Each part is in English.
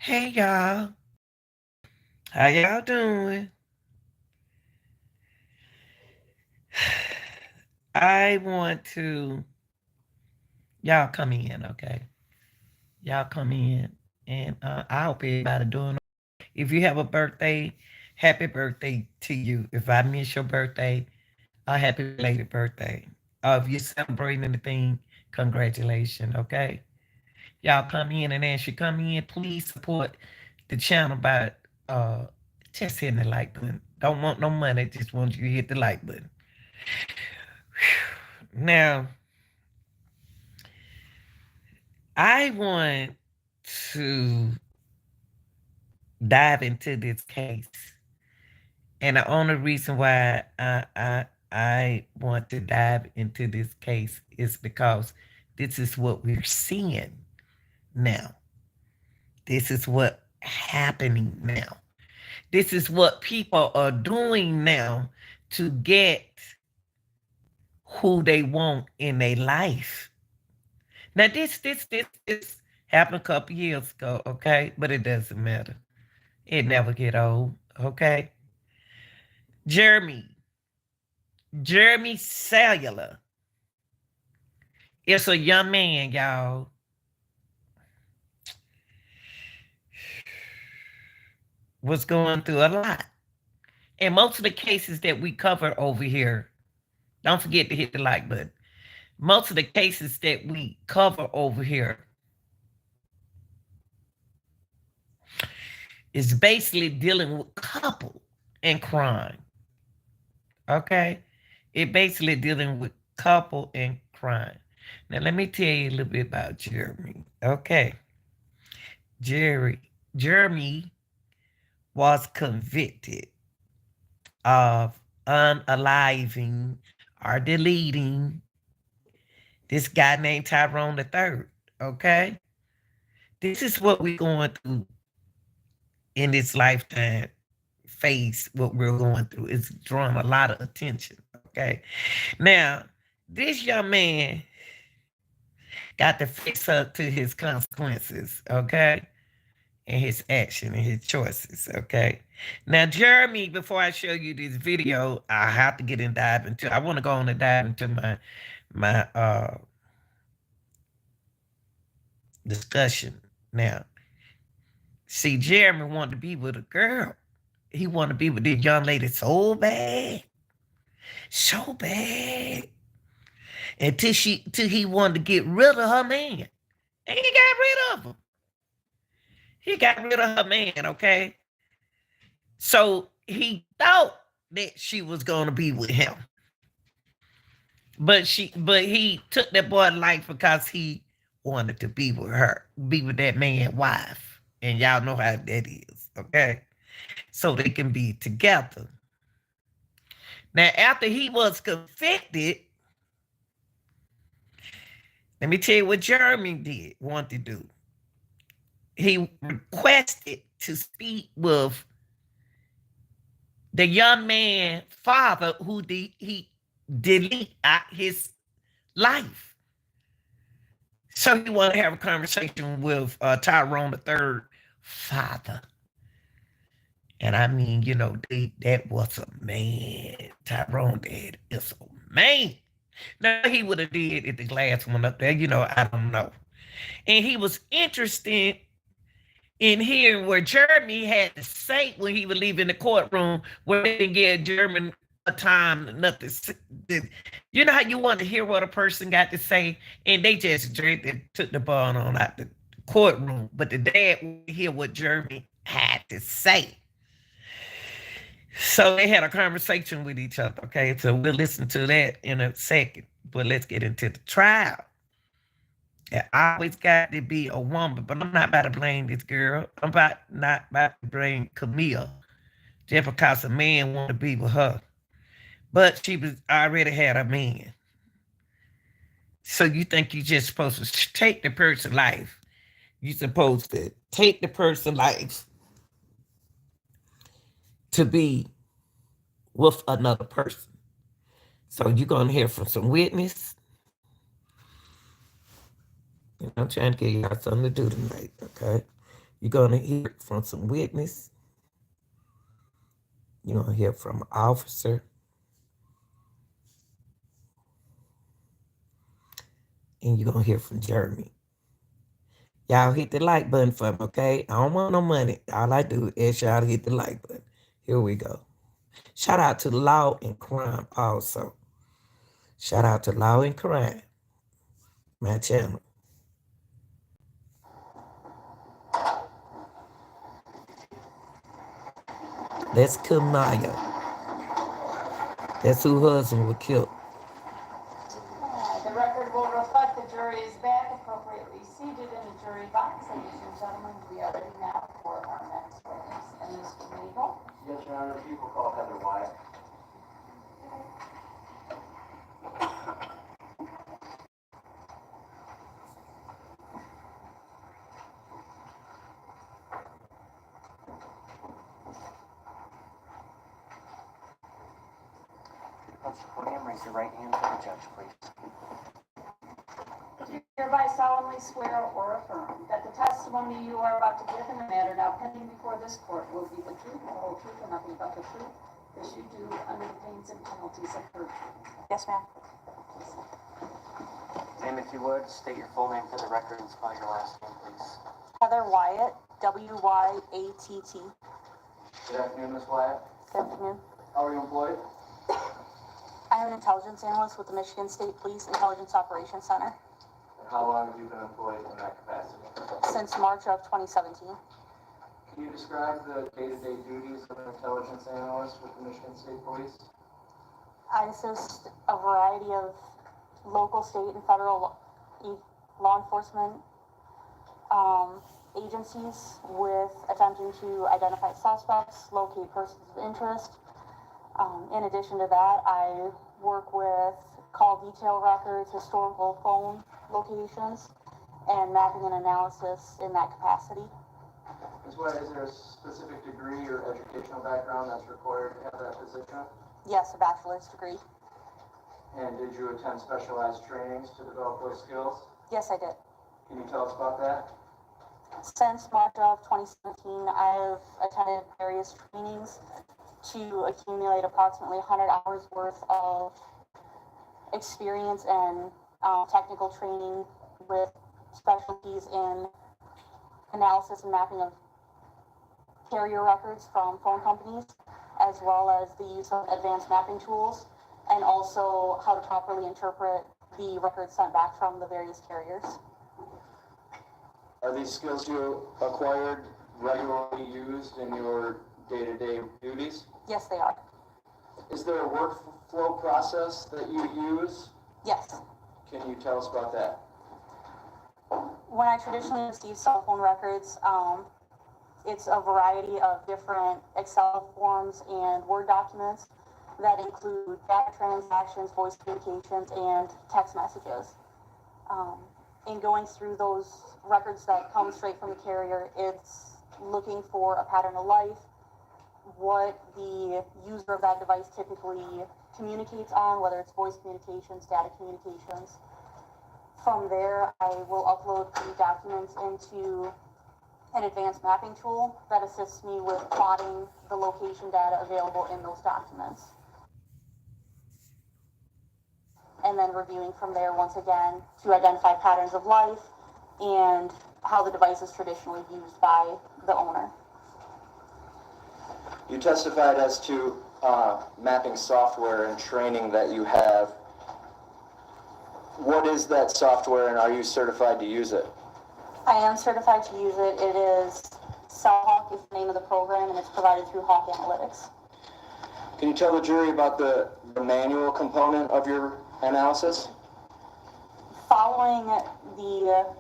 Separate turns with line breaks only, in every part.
Hey y'all, how y'all doing? I want to y'all come in, okay? Y'all come in, and I hope everybody doing. If you have a birthday, happy birthday to you. If I miss your birthday, a happy belated birthday. If you're celebrating anything, congratulations, okay? Y'all come in, and as you come in, please support the channel by uh just hitting the like button. Don't want no money, just want you to hit the like button. Now, I want to dive into this case, and the only reason why I want to dive into this case is because this is what we're seeing now. This is what happening now. This is what people are doing now to get who they want in their life. Now, this happened a couple years ago, okay? But it doesn't matter. It never get old, okay? Jeremy, Jeremy Cellular is a young man, y'all. Was going through a lot. And most of the cases that we cover over here, don't forget to hit the like button. Most of the cases that we cover over here is basically dealing with couple and crime. Okay? It basically dealing with couple and crime. Now let me tell you a little bit about Jeremy. Okay. Jeremy was convicted of unaliving or deleting this guy named Tyrone III. Okay? This is what we're going through in this lifetime phase, what we're going through. It's drawing a lot of attention. Okay. Now, this young man got to face up to his consequences, okay? And his action and his choices, okay? Now, Jeremy, before I show you this video, I have to get in dive into I want to go on and dive into my discussion. Now, see, Jeremy wanted to be with a girl. He wanted to be with this young lady so bad. So bad. Until he wanted to get rid of her man. And he got rid of him. He got rid of her man, okay? So he thought that she was gonna be with him. But he took that boy's life because he wanted to be with her, be with that man's wife. And y'all know how that is, okay? So they can be together. Now, after he was convicted, let me tell you what Jeremy want to do. He requested to speak with the young man's father who he delete out his life. So he wanted to have a conversation with Tyrone III father. And I mean, that was a man. Tyrone dad is a man. Now he would have did it the last one up there, I don't know. And he was interested in hearing where Jeremy had to say when he was leaving the courtroom, where they didn't give Jeremy a time, nothing. You know how you want to hear what a person got to say, and they just took the ball on out the courtroom. But the dad wanted to hear what Jeremy had to say. So they had a conversation with each other. Okay, so we'll listen to that in a second. But let's get into the trial. It always got to be a woman, but I'm not about to blame this girl. Not about to blame Camille just because a man want to be with her. But she was already had a man. So you think you just supposed to take the person's life? You supposed to take the person's life to be with another person. So you're gonna hear from some witness. I'm trying to get y'all something to do tonight, okay? You're going to hear from some witness. You're going to hear from an officer. And you're going to hear from Jeremy. Y'all hit the like button for me, okay? I don't want no money. All I do is ask y'all to hit the like button. Here we go. Shout out to Law and Crime also. Shout out to Law and Crime, my channel. That's Kamaya. That's who husband was killed.
The record will reflect the jury is back appropriately seated in the jury box. Ladies and gentlemen, we are ready now for our next witness. And Mr. Legal?
Yes, Your Honor. People call Heather Wyatt. Approach the podium. Raise your right hand for the judge, please.
Do you hereby solemnly swear or affirm that the testimony you are about to give in the matter now pending before this court will be the truth, the whole truth, and nothing but the truth, as you do under the pains and penalties of perjury?
Yes, ma'am.
Name, if you would, state your full name for the record and spell your last name, please.
Heather Wyatt, W-Y-A-T-T.
Good afternoon, Ms. Wyatt.
Good afternoon.
How are you employed?
I am an intelligence analyst with the Michigan State Police Intelligence Operations Center
And how long have you been employed in that capacity?
since March of 2017.
Can you describe the day-to-day duties of an intelligence analyst with the Michigan State Police?
I assist a variety of local, state, and federal law enforcement agencies with attempting to identify suspects, locate persons of interest. In addition to that, I work with call detail records, historical phone locations, and mapping and analysis in that capacity.
Ms. Wyatt, is there a specific degree or educational background that's required to have that position?
Yes, a bachelor's degree.
And did you attend specialized trainings to develop those skills?
Yes, I did.
Can you tell us about that?
Since March of 2017, I've attended various trainings to accumulate approximately 100 hours worth of experience and technical training with specialties in analysis and mapping of carrier records from phone companies, as well as the use of advanced mapping tools, and also how to properly interpret the records sent back from the various carriers.
Are these skills you acquired regularly used in your day-to-day duties?
Yes, they are.
Is there a workflow process that you use?
Yes.
Can you tell us about that?
When I traditionally receive cell phone records, it's a variety of different Excel forms and Word documents that include data transactions, voice communications, and text messages. In going through those records that come straight from the carrier, it's looking for a pattern of life, what the user of that device typically communicates on, whether it's voice communications, data communications. From there, I will upload the documents into an advanced mapping tool that assists me with plotting the location data available in those documents. And then reviewing from there once again to identify patterns of life and how the device is traditionally used by the owner.
You testified as to mapping software and training that you have. What is that software, and are you certified to use it?
I am certified to use it. It is CellHawk is the name of the program, and it's provided through Hawk Analytics.
Can you tell the jury about the manual component of your analysis?
Following the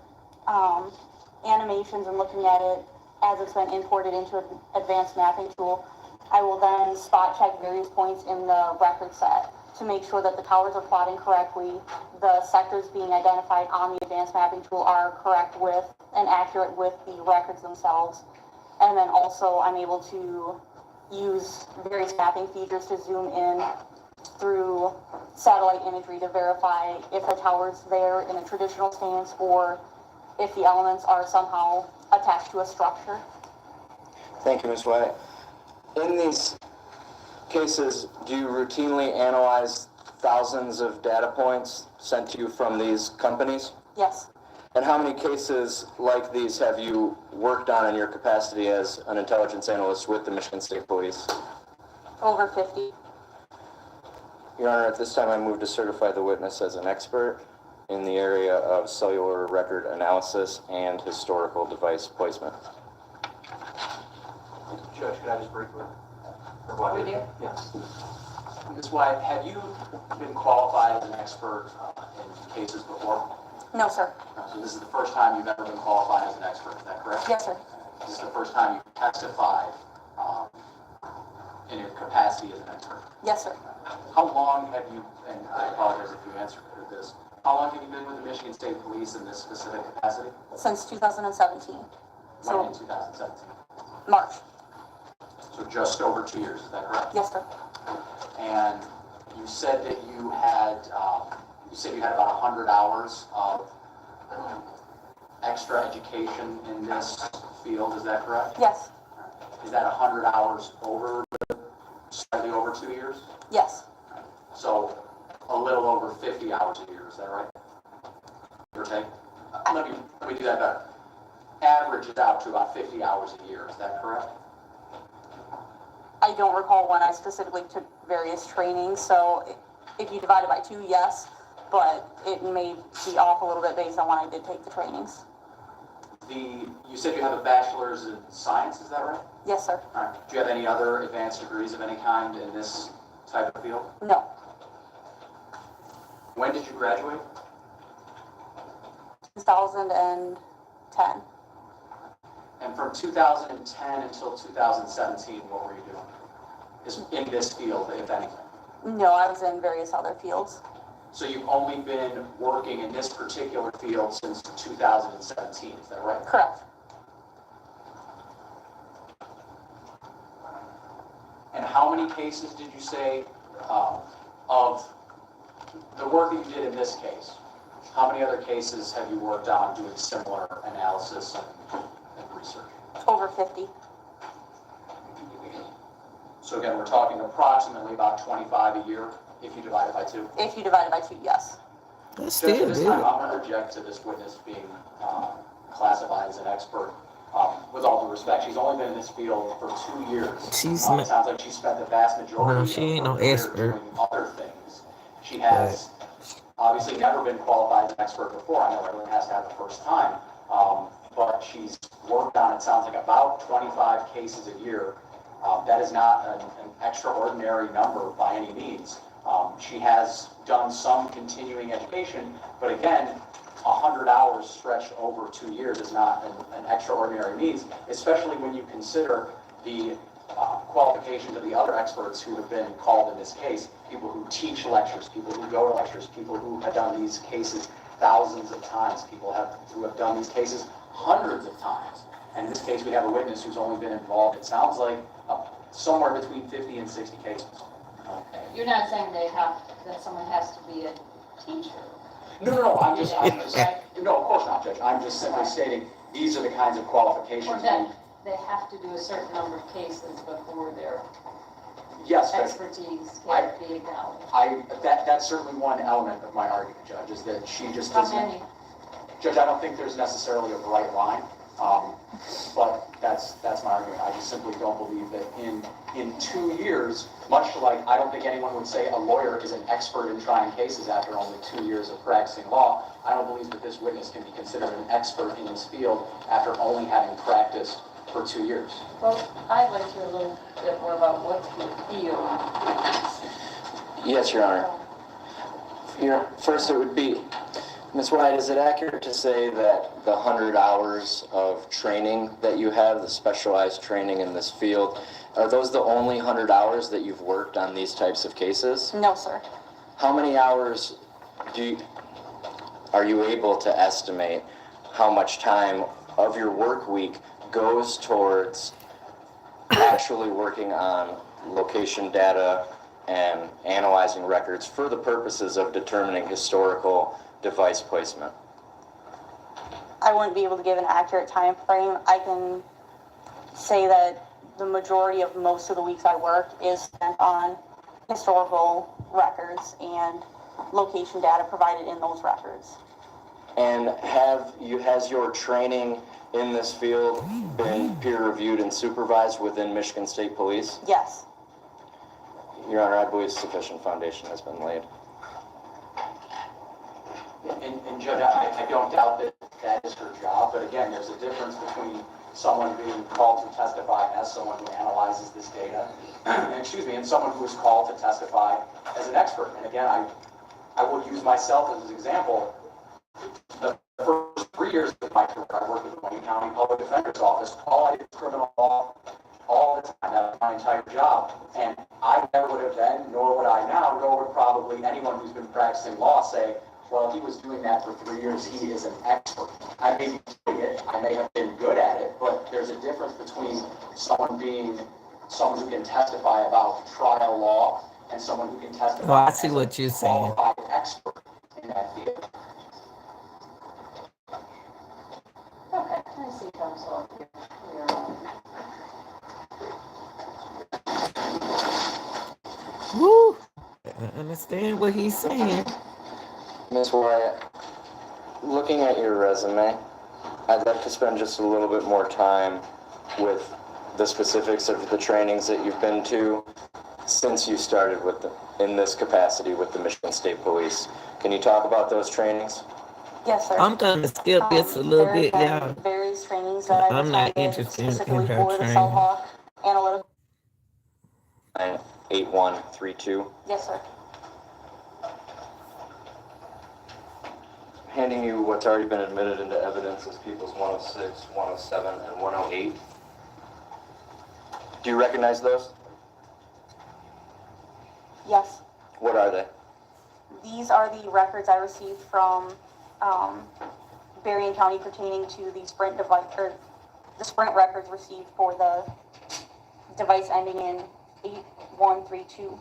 animations and looking at it as it's been imported into an advanced mapping tool, I will then spot check various points in the record set to make sure that the towers are plotting correctly, the sectors being identified on the advanced mapping tool are correct with and accurate with the records themselves. And then also I'm able to use various mapping features to zoom in through satellite imagery to verify if the tower's there in a traditional stance or if the elements are somehow attached to a structure.
Thank you, Ms. White. In these cases, do you routinely analyze thousands of data points sent to you from these companies?
Yes,
And how many cases like these have you worked on in your capacity as an intelligence analyst with the Michigan State Police?
over 50.
Your Honor, at this time I move to certify the witness as an expert in the area of cellular record analysis and historical device placement.
Judge, could I just briefly?
We do.
Yes. Ms. White, have you been qualified as an expert in cases before?
No, sir.
So this is the first time you've ever been qualified as an expert, is that correct?
Yes, sir.
This is the first time you've testified in your capacity as an expert.
Yes, sir.
How long have you, and I apologize if you answered this, how long have you been with the Michigan State Police in this specific capacity?
Since 2017.
When
So,
in 2017?
March.
So just over 2 years, is that correct?
Yes, sir.
And you said that you had about 100 hours of extra education in this field, is that correct?
Yes.
Is that 100 hours slightly over 2 years?
Yes.
So a little over 50 hours a year, is that right? Give or take? Let me do that better. Average it out to about 50 hours a year, is that correct?
I don't recall when I specifically took various trainings, so if you divide it by 2, yes, but it may be off a little bit based on when I did take the trainings.
You said you have a bachelor's in science, is that right?
Yes, sir.
All right. Do you have any other advanced degrees of any kind in this type of field?
No.
When did you graduate?
2010.
And from 2010 until 2017, what were you doing? In this field, if anything?
No, I was in various other fields.
So you've only been working in this particular field since 2017, is that right?
Correct.
And how many cases did you say of the work that you did in this case? How many other cases have you worked on doing similar analysis and research?
Over 50.
So again, we're talking approximately about 25 a year if you divide it by 2.
If you divide it by 2, yes.
That's
Judge,
still
this
good.
time I'm going to object to this witness being classified as an expert. With all due respect, she's only been in this field for 2 years.
She's
It sounds like she spent the vast majority
No, she ain't
of her
no
career
expert.
doing other things. She has obviously never been qualified as an expert before. I know everyone has to have the first time. But she's worked on, it sounds like, about 25 cases a year. That is not an extraordinary number by any means. She has done some continuing education, but again, 100 hours stretched over 2 years is not an extraordinary means, especially when you consider the qualifications of the other experts who have been called in this case, people who teach lectures, people who go to lectures, people who have done these cases thousands of times, people who have done these cases hundreds of times. And in this case, we have a witness who's only been involved, it sounds like, somewhere between 50 and 60 cases. Okay.
You're not saying that someone has to be a teacher.
No, I'm just, no, of course not, Judge. I'm just simply stating, these are the kinds of
Or
qualifications.
that they have to do a certain number of cases before their
Yes, Judge.
expertise can be acknowledged.
That's certainly one element of my argument, Judge, is that she just
How
doesn't.
many?
Judge, I don't think there's necessarily a bright line, but that's my argument. I just simply don't believe that in 2 years, much like I don't think anyone would say a lawyer is an expert in trying cases after only 2 years of practicing law, I don't believe that this witness can be considered an expert in this field after only having practiced for 2 years.
Well, I'd like to hear a little bit more about what you feel.
Yes, Your Honor. First, it would be, Ms. White, is it accurate to say that the 100 hours of training that you have, the specialized training in this field, are those the only 100 hours that you've worked on these types of cases?
No, sir.
How many hours are you able to estimate how much time of your work week goes towards actually working on location data and analyzing records for the purposes of determining historical device placement?
I wouldn't be able to give an accurate time frame. I can say that the majority of most of the weeks I work is spent on historical records and location data provided in those records.
And has your training in this field been peer-reviewed and supervised within Michigan State Police?
Yes.
Your Honor, I believe sufficient foundation has been laid.
And Judge, I don't doubt that that is her job, but again, there's a difference between someone being called to testify as someone who analyzes this data, and someone who is called to testify as an expert. And again, I will use myself as an example. The first 3 years of my career, I worked with the Wayne County Public Defender's Office. All I did was criminal law all the time. That was my entire job. And I never would have then, nor would I now, nor would probably anyone who's been practicing law say, well, he was doing that for 3 years, he is an expert. I may be doing it, I may have been good at it, but there's a difference between someone who can testify about trial law and someone who can testify
Oh, I see
as
what
a
you're saying.
qualified expert in that field.
Okay, I see, counsel.
Woo! I understand what he's saying.
Ms. Wyatt, looking at your resume, I'd like to spend just a little bit more time with the specifics of the trainings that you've been to since you started in this capacity with the Michigan State Police. Can you talk about those trainings?
Yes, sir.
I'm gonna skip this a little bit,
There
y'all.
have been various trainings that I've
I'm not
attended
interested in
specifically
her
for the
training.
Cell Hawk analytical.
8132.
Yes, sir.
Handing you what's already been admitted into evidence as People's 106, 107, and 108. Do you recognize those?
Yes.
What are they?
These are the records I received from Berrien County pertaining to the Sprint device, or the Sprint records received for the device ending in 8132,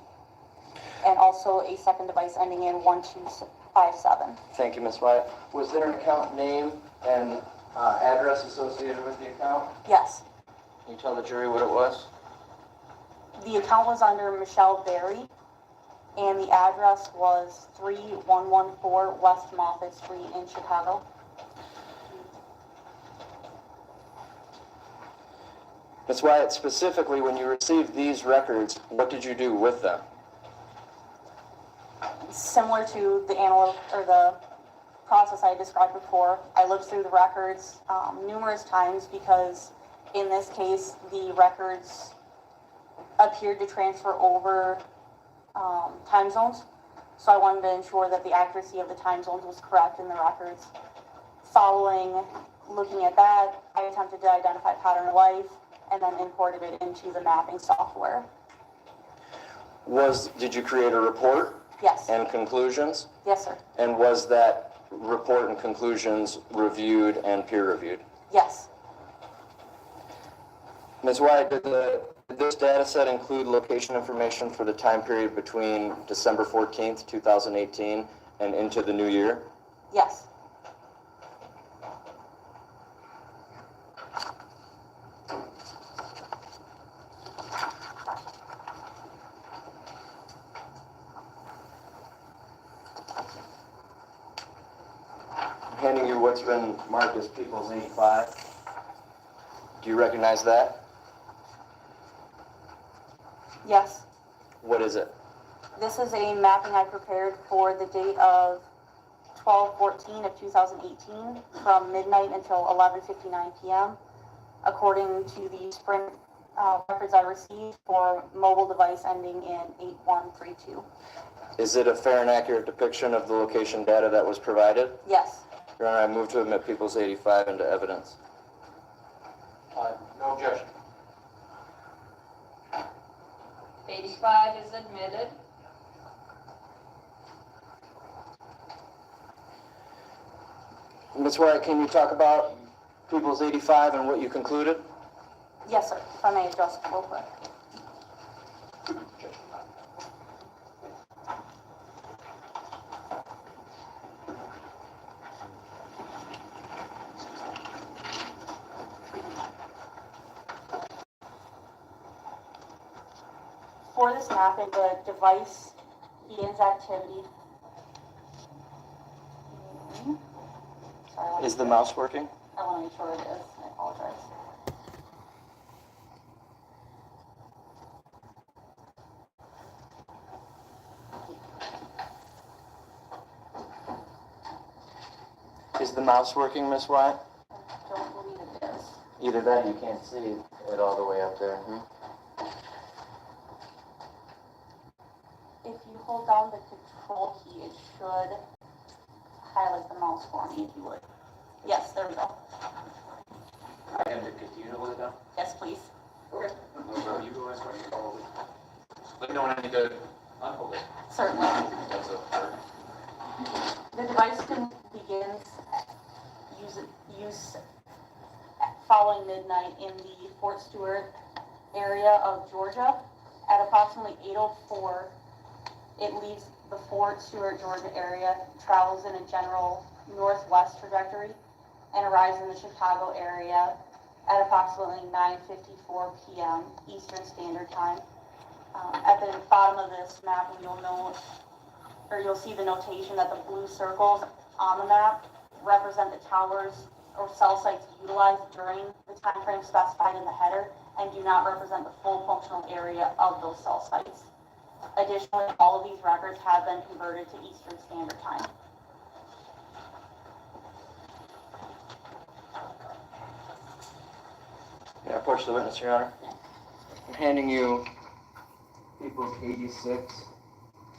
and also a second device ending in 1257.
Thank you, Ms. Wyatt. Was there an account name and address associated with the account?
Yes.
Can you tell the jury what it was?
The account was under Michelle Berry, and the address was 3114 West Moffett Street in Chicago.
Ms. Wyatt, specifically when you received these records, what did you do with them?
Similar to the the process I described before, I looked through the records numerous times because in this case the records appeared to transfer over time zones, so I wanted to ensure that the accuracy of the time zones was correct in the records. Following looking at that, I attempted to identify pattern of life and then imported it into the mapping software.
Did you create a report?
Yes.
And conclusions?
Yes, sir.
And was that report and conclusions reviewed and peer reviewed?
Yes.
Ms. Wyatt, did this data set include location information for the time period between December 14th, 2018 and into the new year?
Yes.
I'm handing you what's been marked as People's 85. Do you recognize that?
Yes.
What is it?
This is a mapping I prepared for the date of 12/14 of 2018 from midnight until 11:59 p.m. according to the Sprint records I received for mobile device ending in 8132.
Is it a fair and accurate depiction of the location data that was provided?
Yes.
Your Honor, I move to admit People's 85 into evidence.
No objection.
85 is admitted.
Ms. Wyatt, can you talk about People's 85 and what you concluded?
Yes, sir. If I may adjust real quick. For this mapping, the device begins activity. Sorry,
Is the mouse working?
I want to make sure it is. I apologize.
Is the mouse working, Miss Wyatt?
I don't believe it is.
Either that, or you can't see it all the way up there.
If you hold down the control key, it should highlight the mouse for me, if you would. Yes, there we go.
I am to continue to hold it down?
Yes, please.
Okay. No, you go as far as you follow it. Let me know when I need to unhold it.
Certainly.
That's a third.
The device begins use following midnight in the Fort Stewart area of Georgia. At approximately 8:04, it leaves the Fort Stewart, Georgia area, travels in a general northwest trajectory, and arrives in the Chicago area at approximately 9:54 p.m. Eastern Standard Time. At the bottom of this map, you'll see the notation that the blue circles on the map represent the towers or cell sites utilized during the time frame specified in the header and do not represent the full functional area of those cell sites. Additionally, all of these records have been converted to Eastern Standard Time.
May I approach the witness, Your Honor? I'm handing you people's 86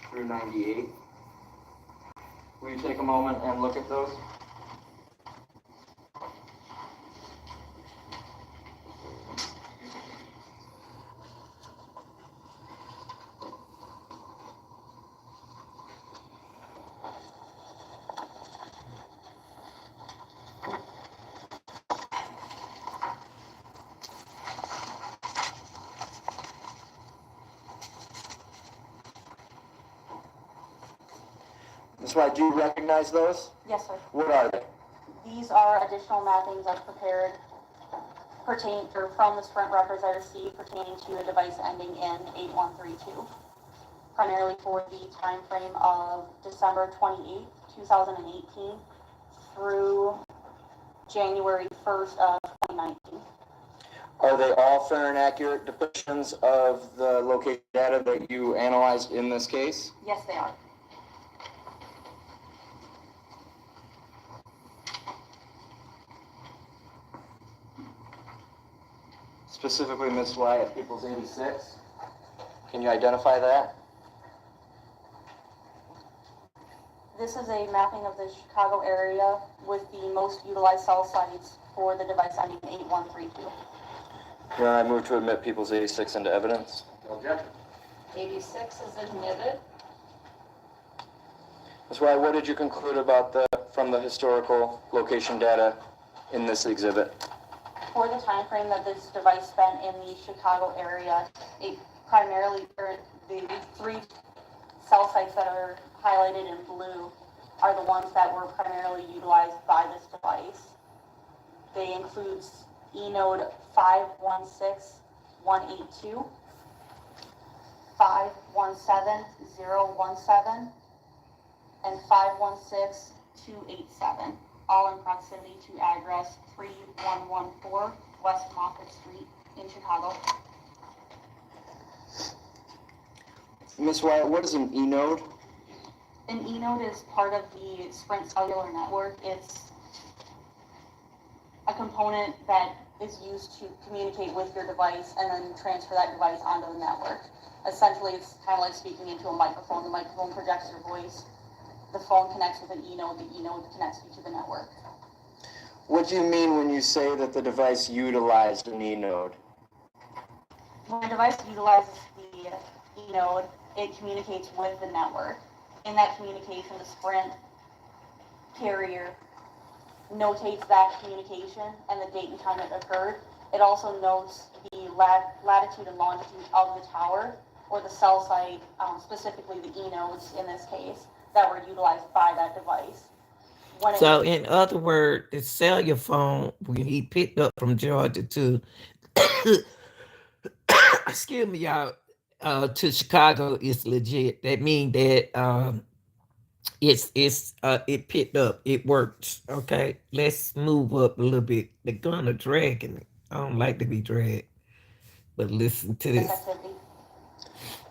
through 98. Will you take a moment and look at those? Ms. White, do you recognize those?
Yes, sir.
What are they?
These are additional mappings I've prepared from the Sprint records I received pertaining to a device ending in 8132, primarily for the time frame of December 28, 2018 through January 1st of 2019.
Are they all fair and accurate depictions of the location data that you analyzed in this case?
Yes, they are.
Specifically, Ms. Wyatt, People's 86. Can you identify that?
This is a mapping of the Chicago area with the most utilized cell sites for the device ending in 8132.
Your Honor, I move to admit People's 86 into evidence.
No objection.
86 is admitted.
Ms. Wyatt, what did you conclude about from the historical location data in this exhibit?
For the time frame that this device spent in the Chicago area, it primarily, the three cell sites that are highlighted in blue are the ones that were primarily utilized by this device. They include eNode 516182, 517017, and 516287, all in proximity to address 3114 West Moffett Street in Chicago.
Ms. Wyatt, what is an eNode?
An eNode is part of the Sprint cellular network. It's a component that is used to communicate with your device and then transfer that device onto the network. Essentially, it's kind of like speaking into a microphone. The microphone projects your voice. The phone connects with an eNode. The eNode connects you to the network.
What do you mean when you say that the device utilized an eNode?
When a device utilizes the eNode, it communicates with the network. In that communication, the Sprint carrier notates that communication and the date and time it occurred. It also notes the latitude and longitude of the tower or the cell site, specifically the eNodes in this case, that were utilized by that device.
So, in other words, the cellular phone, when he picked up from Georgia to, excuse me, y'all, to Chicago is legit. That means that it picked up. It works. Okay, let's move up a little bit. They're gonna dragging it. I don't like to be dragged, but listen to
This
this.
activity.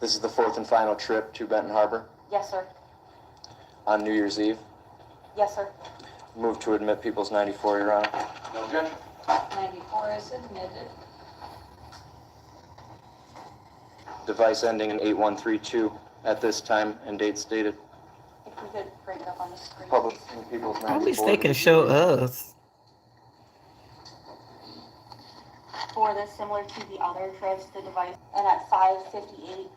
This is the fourth and final trip to Benton Harbor
Yes, sir.
on New Year's Eve.
Yes, sir.
Move to admit People's 94, Your Honor.
No objection.
94 is admitted.
Device ending in 8132 at this time and date stated.
If we could bring it up on the screen.
Public and People's 94.
At least they can show us.
For this, similar to the other trips, the device, and at 5:58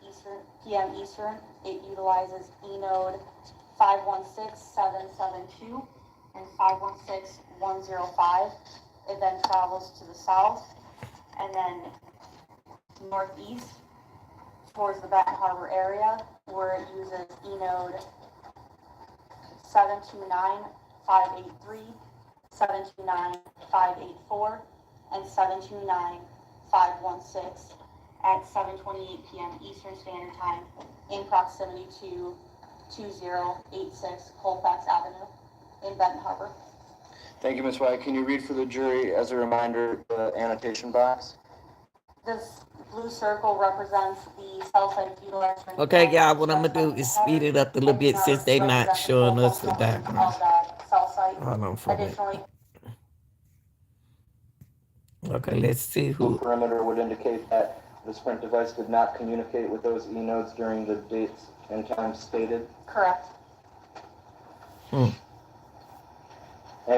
p.m. Eastern, it utilizes eNode 516772 and 516105. It then travels to the south and then northeast towards the Benton Harbor area, where it uses eNode 729583, 729584, and 729516 at 7:28 p.m. Eastern Standard Time in proximity to 2086 Colfax Avenue in Benton Harbor.
Thank you, Ms. White. Can you read for the jury, as a reminder, the annotation box?
This blue circle represents the cell site utilized.
Okay, y'all, what I'm gonna do is speed it up a little bit since they not showing us the background.
Of that cell site.
Hold on for a minute.
Additionally,
Okay, let's see who.
Perimeter would indicate that the Sprint device did not communicate with those eNodes during the dates and times stated.
correct.
And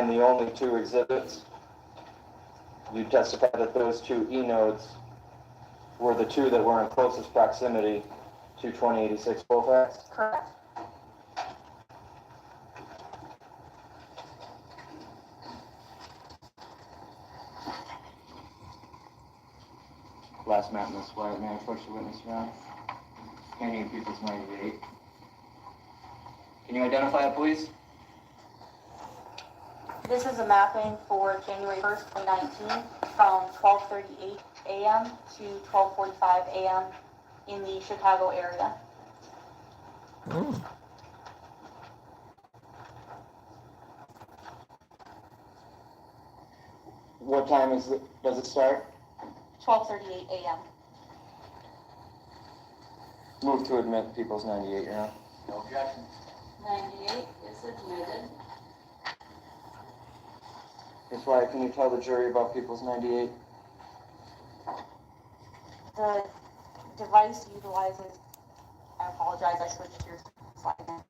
the only two exhibits, you testify that those two eNodes were the two that were in closest proximity to 2086 Colfax.
Correct.
Last map, Ms. White. May I approach the witness round? Canyon People's 98. Can you identify it, please?
This is a mapping for January 1st, 2019 from 12:38 a.m. to 12:45 a.m. in the Chicago area.
What time does it start?
12:38 a.m.
Move to admit People's 98, Your Honor.
No objection.
98 is admitted.
Ms. White, can you tell the jury about People's 98?
The device utilizes, I apologize, I switched your slide again.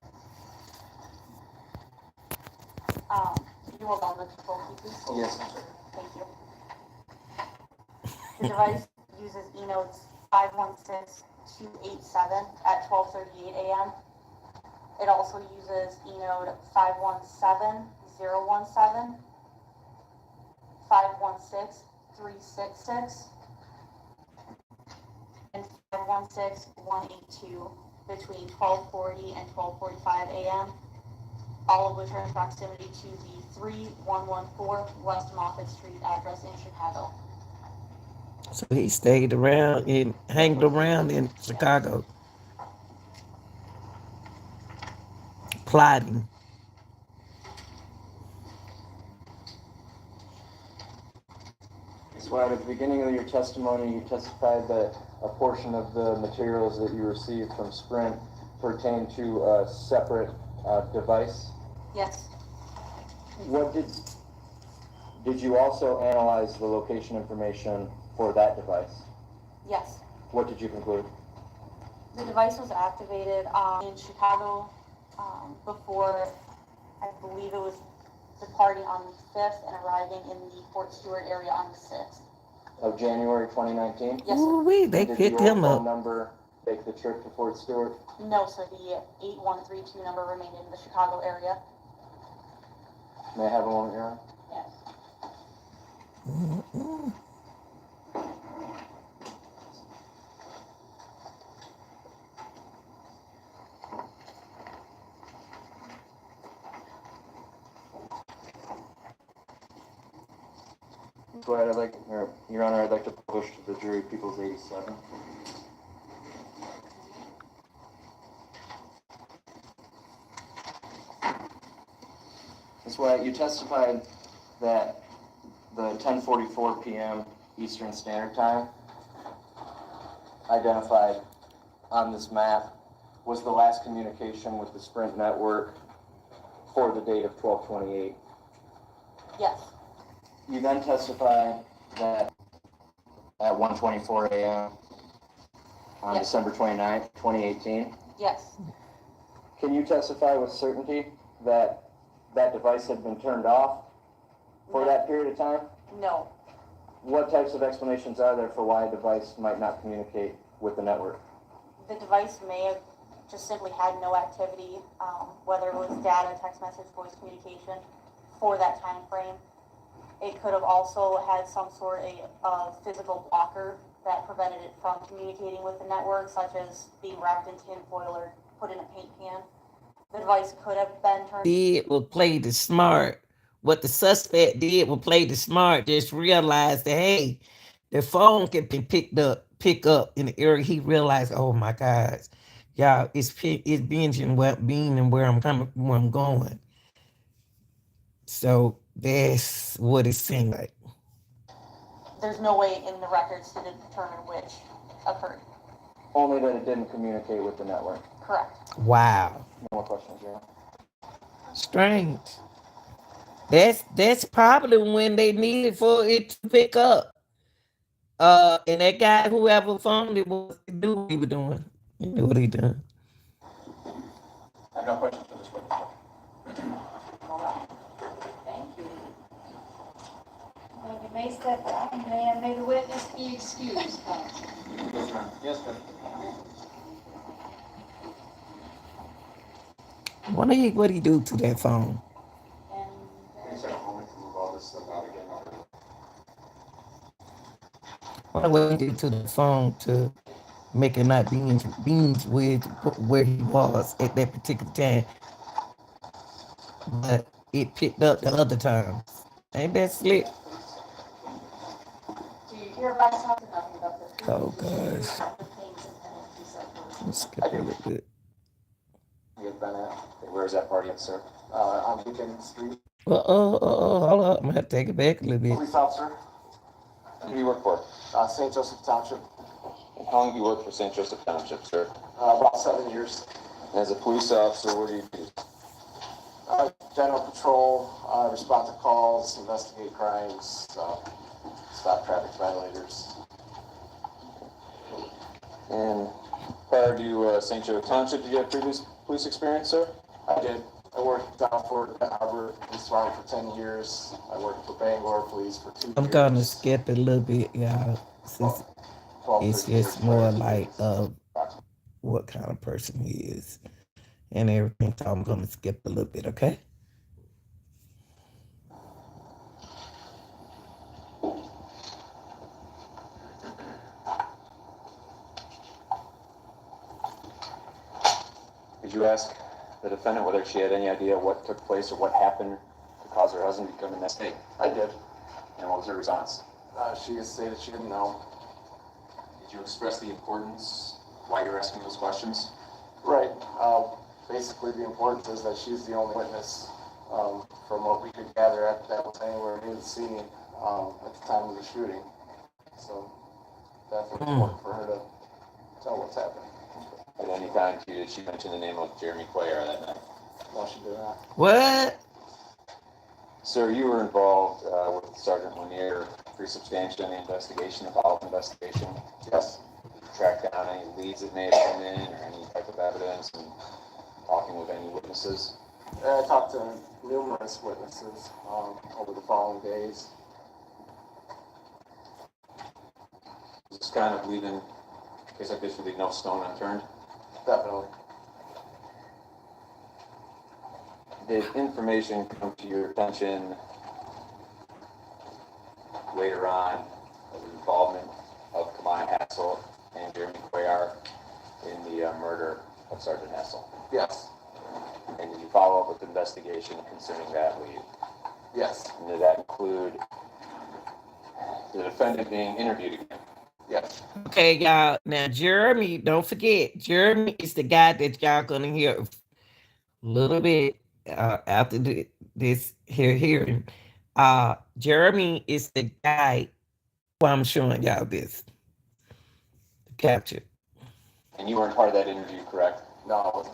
You hold on the control key, please?
Yes.
Thank you. The device uses eNodes 516287 at 12:38 a.m. It also uses eNode 517017, 516366, and 516182 between 12:40 and 12:45 a.m. All of which are in proximity to the 3114 West Moffett Street address in Chicago.
So he stayed around and hanged around in Chicago, plotting.
Ms. White, at the beginning of your testimony, you testified that a portion of the materials that you received from Sprint pertain to a separate device.
Yes,
What did you also analyze the location information for that device?
yes.
What did you conclude?
The device was activated in Chicago before, I believe it was departing on the 5th and arriving in the Fort Stewart area on the 6th.
Of January 2019?
Yes, sir.
Ooh-wee, they
Did
picked
your
him
phone
up.
number take the trip to Fort Stewart?
No, sir. The 8132 number remained in the Chicago area.
May I have a moment, Your Honor?
Yes.
Go ahead, Your Honor, I'd like to push to the jury People's 87. Ms. White, you testified that the 10:44 p.m. Eastern Standard Time identified on this map was the last communication with the Sprint network for the date of 12/28.
Yes,
You then testified that at 1:24 a.m. on
Yes.
December 29th, 2018.
yes,
Can you testify with certainty that that device had been turned off for
No.
that period of time?
no.
What types of explanations are there for why a device might not communicate with the network?
The device may have just simply had no activity, whether it was data, text message, voice communication for that time frame. It could have also had some sort of physical blocker that prevented it from communicating with the network, such as being wrapped in tin foil or put in a paint can. The device could have been turned.
Did was play the smart. What the suspect did was play the smart. Just realized that hey, the phone can be pick up in the area. He realized, oh my God, y'all, it's binging where I'm coming, where I'm going. So that's what it seemed like.
There's no way in the records to determine which occurred.
Only that it didn't communicate with the network.
Correct.
Wow,
No more questions, yeah.
strange. That's probably when they needed for it to pick up. And that guy, whoever phoned it, was do what he was doing. He knew what he done.
I have no questions for this witness.
All right. Thank you. Well, you may step down, and may the witness be excused, counsel.
Yes, ma'am. Yes, ma'am.
What do you do to that phone?
And
What do you do to the phone to make it not beans with where he was at that particular time? But it picked up the other times. Ain't that slick?
do you hereby swear to nothing about the truth?
Oh gosh.
The things intended to be said for
Let's skip a little bit.
You've been at, where's that party at, sir? On Beacon Street.
Hold up. I'm gonna have to take it back a little bit.
Police officer? Who do you work for? St. Joseph Township. How long have you worked for St. Joseph Township, sir?
About 7 years.
As a police officer, what do you do?
General patrol, respond to calls, investigate crimes, stop traffic violators.
And prior to St. Joe Township, did you have previous police experience, sir?
I did. I worked down for Harbor Police Department for 10 years. I worked for Bangor Police for 2 years.
I'm gonna skip it a little bit, y'all. Since
12,
it's
13
just
years
more
prior to
like
this.
what kind of person he is and everything. So I'm gonna skip a little bit, okay?
Did you ask the defendant whether she had any idea what took place or what happened to cause her husband to become in that state?
I did.
And what was her response?
She stated she didn't know.
Did you express the importance why you're asking those questions?
Right. Basically, the importance is that she's the only witness, from what we could gather, that was anywhere near the scene at the time of the shooting. So that's important for her to tell what's happening.
At any time, too, did she mention the name of Jeremy Cuellar that night?
No, she did not.
What?
Sir, you were involved with Sergeant Lanier pre-substantial in the investigation, the follow-up investigation.
Yes.
Did you track down any leads that may have come in or any type of evidence and talking with any witnesses?
I talked to numerous witnesses over the following days.
Just kind of leaving a case like this would leave no stone unturned.
Definitely.
Did information come to your attention later on of the involvement of Kamai Hassel and Jeremy Cuellar in the murder of Sergeant Hassel?
Yes.
And did you follow up with the investigation concerning that lead?
Yes.
And did that include the defendant being interviewed again?
Yes.
Okay, y'all. Now, Jeremy, don't forget, Jeremy is the guy that y'all gonna hear a little bit after this here hearing. Jeremy is the guy who I'm showing y'all this capture.
And you weren't part of that interview, correct?
No,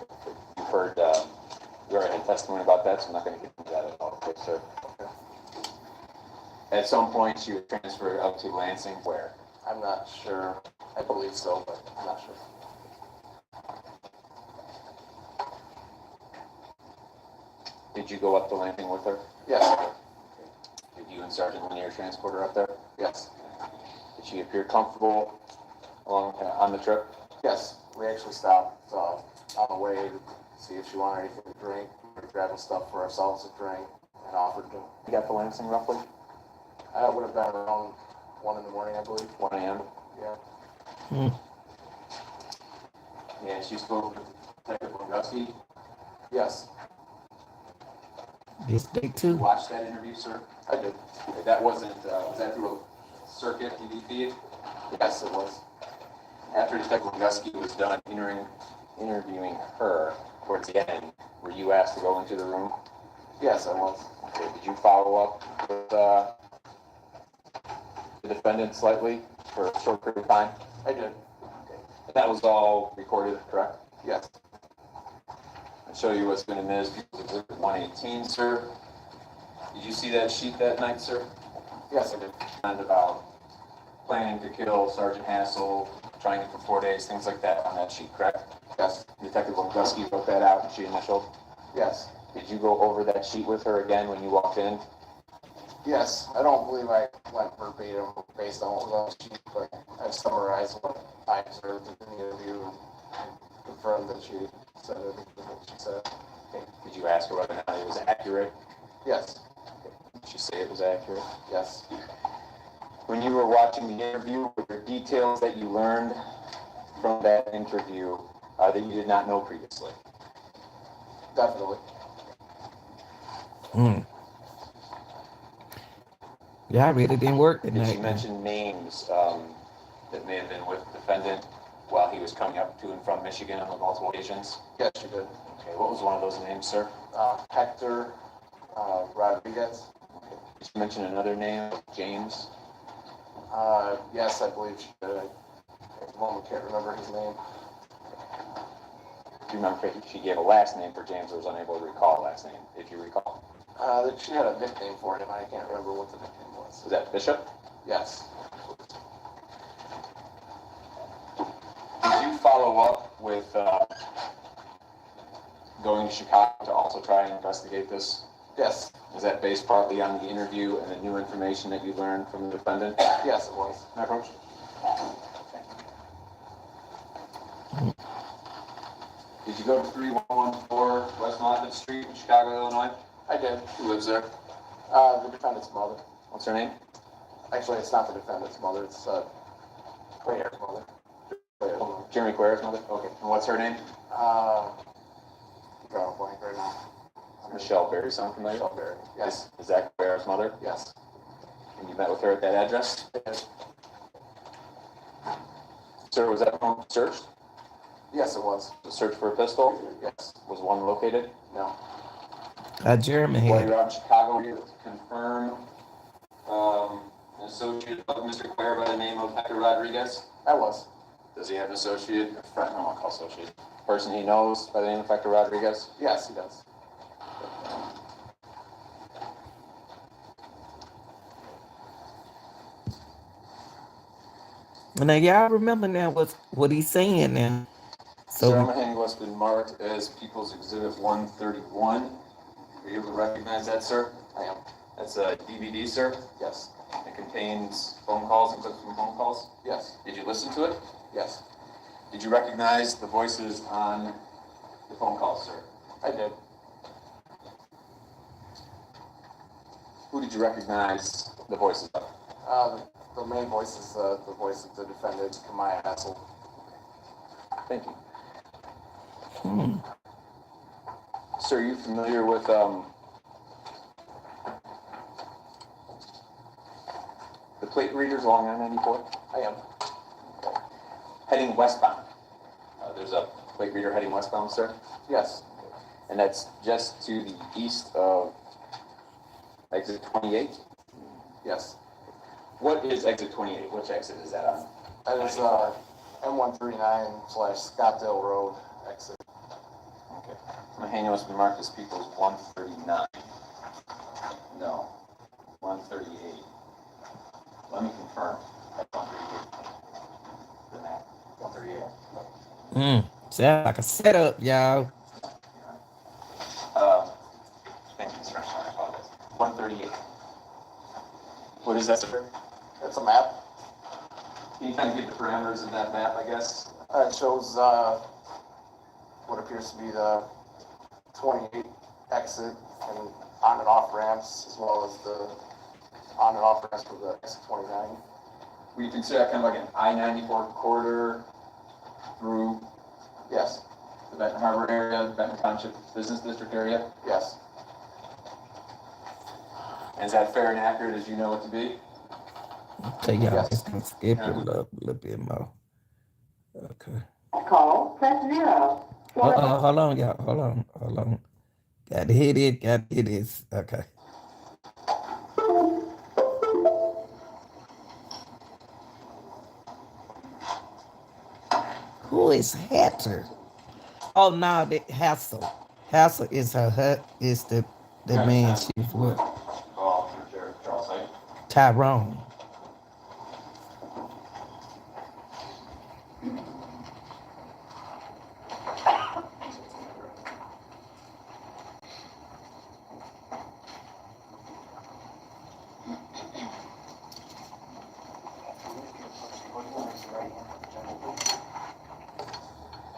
You've heard, you already had testimony about that, so I'm not going to get into that at all. Okay, sir.
Okay.
At some point, you were transferred up to Lansing. Where?
I'm not sure. I believe so, but I'm not sure.
Did you go up to Lansing with her?
Yes, I did.
Did you and Sergeant Lanier transport her up there?
Yes.
Did she appear comfortable along on the trip?
Yes, we actually stopped on the way to see if she wanted anything to drink. We were grabbing stuff for ourselves to drink and offered to.
You got to Lansing roughly?
It would have been around 1 in the morning, I believe.
1 a.m.
Yeah.
Yeah, she spoke with Detective Longusky.
Yes,
This big
Did you
too.
watch that interview, sir?
I did.
That wasn't, was that through a circuit TV feed?
Yes, it was.
After Detective Longusky was done interviewing her towards the end, were you asked to go into the room?
Yes, I was.
Okay, did you follow up with the defendant slightly for a short period of time?
I did.
And that was all recorded, correct?
Yes.
I'll show you what's been in this. People's Exhibit 118, sir. Did you see that sheet that night, sir?
Yes, I did.
And about planning to kill Sergeant Hassel, trying it for 4 days, things like that on that sheet, correct?
Yes.
Detective Longusky wrote that out and she initialed.
Yes.
Did you go over that sheet with her again when you walked in?
Yes. I don't believe I went verbatim based on what was on the sheet, but I've summarized what I observed in the interview and confirmed that she said everything that she said.
Okay. Did you ask her whether or not it was accurate?
Yes.
Did she say it was accurate?
Yes.
When you were watching the interview, were there details that you learned from that interview that you did not know previously?
Definitely.
Yeah, I really didn't work
Did
tonight.
she mention names that may have been with the defendant while he was coming up to and from Michigan on multiple occasions?
Yes, she did.
Okay, what was one of those names, sir?
Hector Rodriguez.
Okay. Did she mention another name, James?
Yes, I believe she did. I at the moment can't remember his name.
Do you remember if she gave a last name for James or was unable to recall a last name, if you recall?
She had a nickname for him. I can't remember what the nickname was.
Was that Bishop?
Yes.
Did you follow up with going to Chicago to also try and investigate this?
Yes.
Is that based partly on the interview and the new information that you learned from the defendant?
Yes, it was.
Can I approach? Did you go to 3114 West Monmouth Street in Chicago, Illinois?
I did.
Who lives there?
The defendant's mother.
What's her name?
Actually, it's not the defendant's mother. It's Cuellar's mother. Cuellar's mother.
Jeremy Cuellar's mother? Okay. And what's her name?
Drawing a blank right now.
Michelle Berry. Sound familiar?
Michelle Berry. Yes.
Is that Cuellar's mother?
Yes.
And you met with her at that address? Sir, was that home searched?
Yes, it was.
The search for a pistol?
Yes.
Was one located?
No.
Jeremy
While
had.
you're out in Chicago, were you able to confirm an associate of Mr. Cuellar by the name of Hector Rodriguez?
I was.
Does he have an associate, a friend, I don't want to call associate, person he knows by the name of Hector Rodriguez?
Yes, he does.
Now y'all remember now what he's saying now. So
Ceremony was been marked as People's Exhibit 131. Are you able to recognize that, sir?
I am.
That's a DVD, sir.
Yes.
It contains phone calls and clips from phone calls.
Yes.
Did you listen to it?
Yes.
Did you recognize the voices on the phone calls, sir?
I did.
Who did you recognize the voices of?
The main voice is the voice of the defendant, Cuellar Hassel.
Thank you. Sir, are you familiar with the plate readers along I-94?
I am.
Heading westbound. There's a plate reader heading westbound, sir?
Yes.
And that's just to the east of
Exit 28?
Yes.
What is exit 28? Which exit is that on?
That is M139/Scottsdale Road exit.
Okay. Mahania must be marked as People's 139. No. 138. Let me confirm. That's 138. The map. 138.
Sound like a setup, y'all.
Thank you, sir. I apologize. 138. What is that, sir?
It's a map.
Can you kind of give the parameters of that map, I guess?
It shows what appears to be the 28 exit and on and off ramps, as well as the on and off ramps for the exit 29.
Would you consider that kind of like an I-94 corridor through
Yes.
the Benton Harbor area, Benton Township Business District area?
Yes.
And is that fair and accurate as you know it to be?
Tell y'all,
Yes.
it's gonna skip it a little bit more. Okay.
Call, press 0.
Hold on, y'all. Hold on. Got to hit it. Okay. Who is Hatter? Oh no, that Hassel. Hassel is is the man she's with.
Oh, sure, Charles, I.
Tyrone.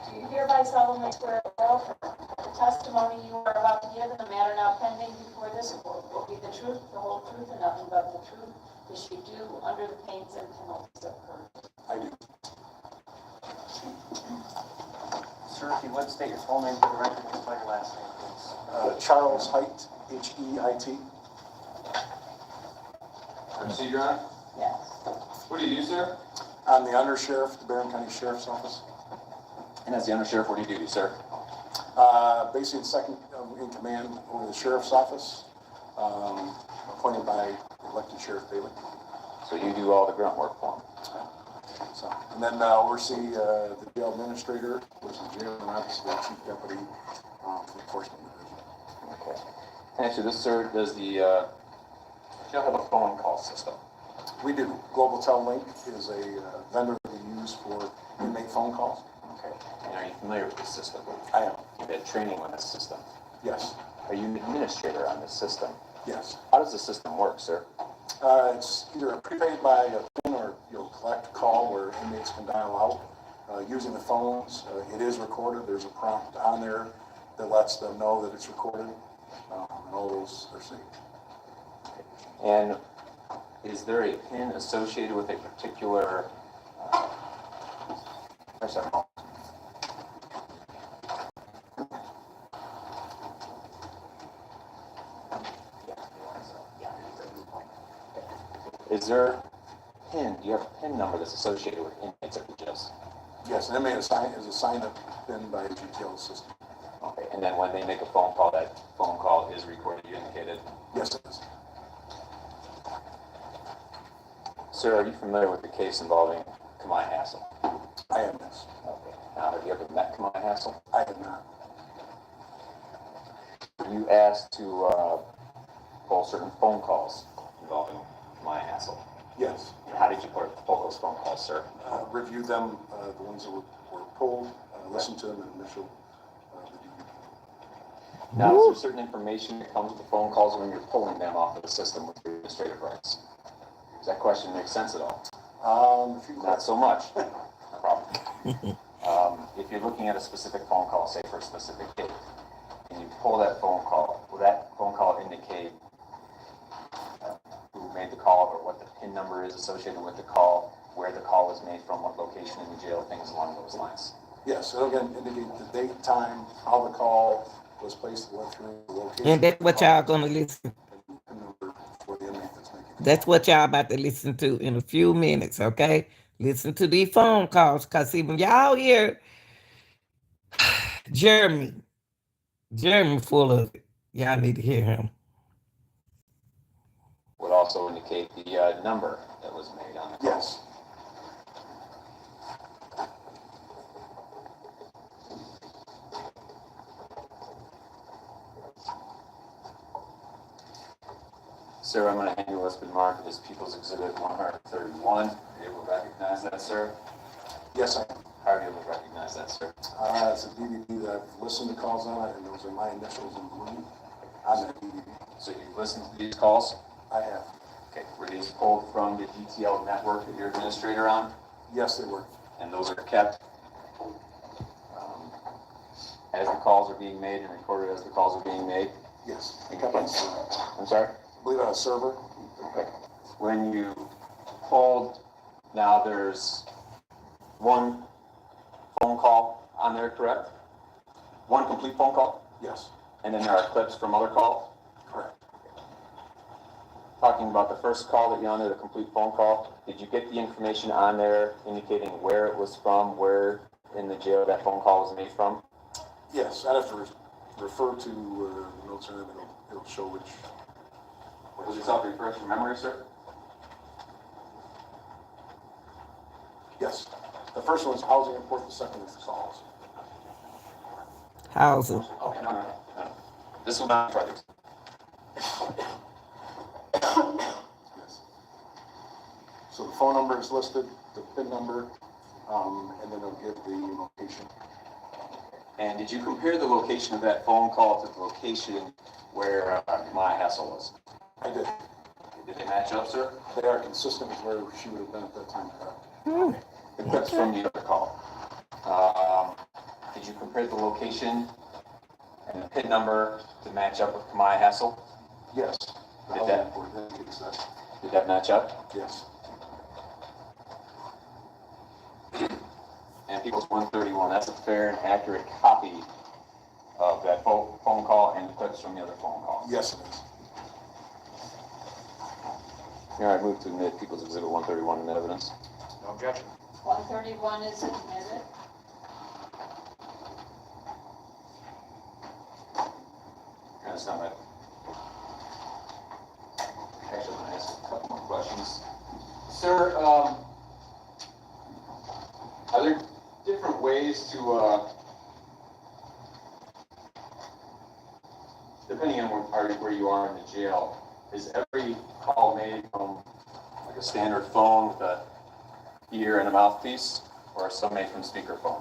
Do you hereby solemnly swear or affirm that the testimony you are about to give in the matter now pending before this court will be the truth, the whole truth, and nothing but the truth, as you do under the pains and penalties of perjury?
I do.
Sir, if you would state your full name for the record and spell your last name, please.
Charles Height,Heit.
Proceed, Your Honor.
Yes.
What do you do, sir?
I'm the undersheriff, the Barron County Sheriff's Office.
And as the undersheriff, what do you do, sir?
Basically, second in command over the sheriff's office, appointed by elected Sheriff Bailey.
So you do all the grunt work for him.
So, and then oversee the jail administrator, which is the jail, and obviously the chief deputy for the enforcement division.
Okay. And answer this, sir. Does the jail have a phone call system?
We do. Global Link is a vendor that we use for inmate phone calls.
Okay. And are you familiar with this system?
I am.
You've had training on this system.
Yes.
Are you an administrator on this system?
Yes.
How does the system work, sir?
It's either prepaid by a PIN or you'll collect a call where inmates can dial out using the phones. It is recorded. There's a prompt on there that lets them know that it's recorded. And all those are saved.
And is there a PIN associated with a particular Is there a PIN? Do you have a PIN number that's associated with inmates at the jails?
Yes, an inmate is assigned a PIN by a GTL system.
Okay, and then when they make a phone call, that phone call is recorded, you indicated?
Yes, it is.
Sir, are you familiar with the case involving Kamai Hassel?
I am, yes.
Okay. Now, have you ever met Kamai Hassel?
I have not.
Were you asked to pull certain phone calls involving Kamai Hassel?
Yes.
And how did you pull those phone calls, sir?
Reviewed them, the ones that were pulled, listened to them in initial review.
Now, is there certain information that comes with the phone calls when you're pulling them off of the system with your administrative rights? Does that question make sense at all? Not so much. No problem. If you're looking at a specific phone call, say for a specific date, and you pull that phone call, will that phone call indicate who made the call or what the PIN number is associated with the call, where the call was made from, what location in the jail, things along those lines?
Yes, it'll again indicate the date, time, how the call was placed, went through the location.
And that's what y'all gonna listen.
And number for the inmate that's making it.
That's what y'all about to listen to in a few minutes, okay? Listen to these phone calls, cause see when y'all hear Jeremy full of it. Y'all need to hear him.
that number that was made on it?
Yes.
Sir, I'm going to hand you what's been marked as People's Exhibit 131. Are you able to recognize that, sir?
Yes, I am.
How are you able to recognize that, sir?
It's a DVD that I've listened to calls on it, and those are my initials in blue on that DVD.
So you've listened to these calls?
I have.
Okay. Were these pulled from the detailed network that you're administrator on?
Yes, they were.
And those are kept as the calls are being made and recorded as the calls are being made?
Yes. I kept on a server.
I'm sorry?
I believe on a server.
Okay. When you pulled, now there's one phone call on there, correct? One complete phone call?
Yes.
And then there are clips from other calls?
Correct.
Talking about the first call that you on there, the complete phone call, did you get the information on there indicating where it was from, where in the jail that phone call was made from?
Yes, I'd have to refer to the notes, and it'll show which.
Was it self-refresh from memory, sir?
Yes. The first one is housing report, the second is calls.
Housing.
Okay, no. This will not try this.
Yes. So the phone number is listed, the PIN number, and then it'll give the location.
And did you compare the location of that phone call to the location where my hassle was?
I did.
Did they match up, sir?
They are consistent with where she would have been at that time, correct?
The clips from the other call. Did you compare the location and the PIN number to match up with my hassle?
Yes.
Did that? Did that match up?
Yes.
And People's 131, that's a fair and accurate copy of that phone call and the clips from the other phone call.
Yes, it is.
Here, I move to admit People's Exhibit 131 in evidence.
No objection.
131 is admitted.
That's not right. Actually, I'm going to ask a couple more questions. Sir, are there different ways to, depending on where you are in the jail, is every call made from like a standard phone with a ear and a mouthpiece, or are some made from speakerphone?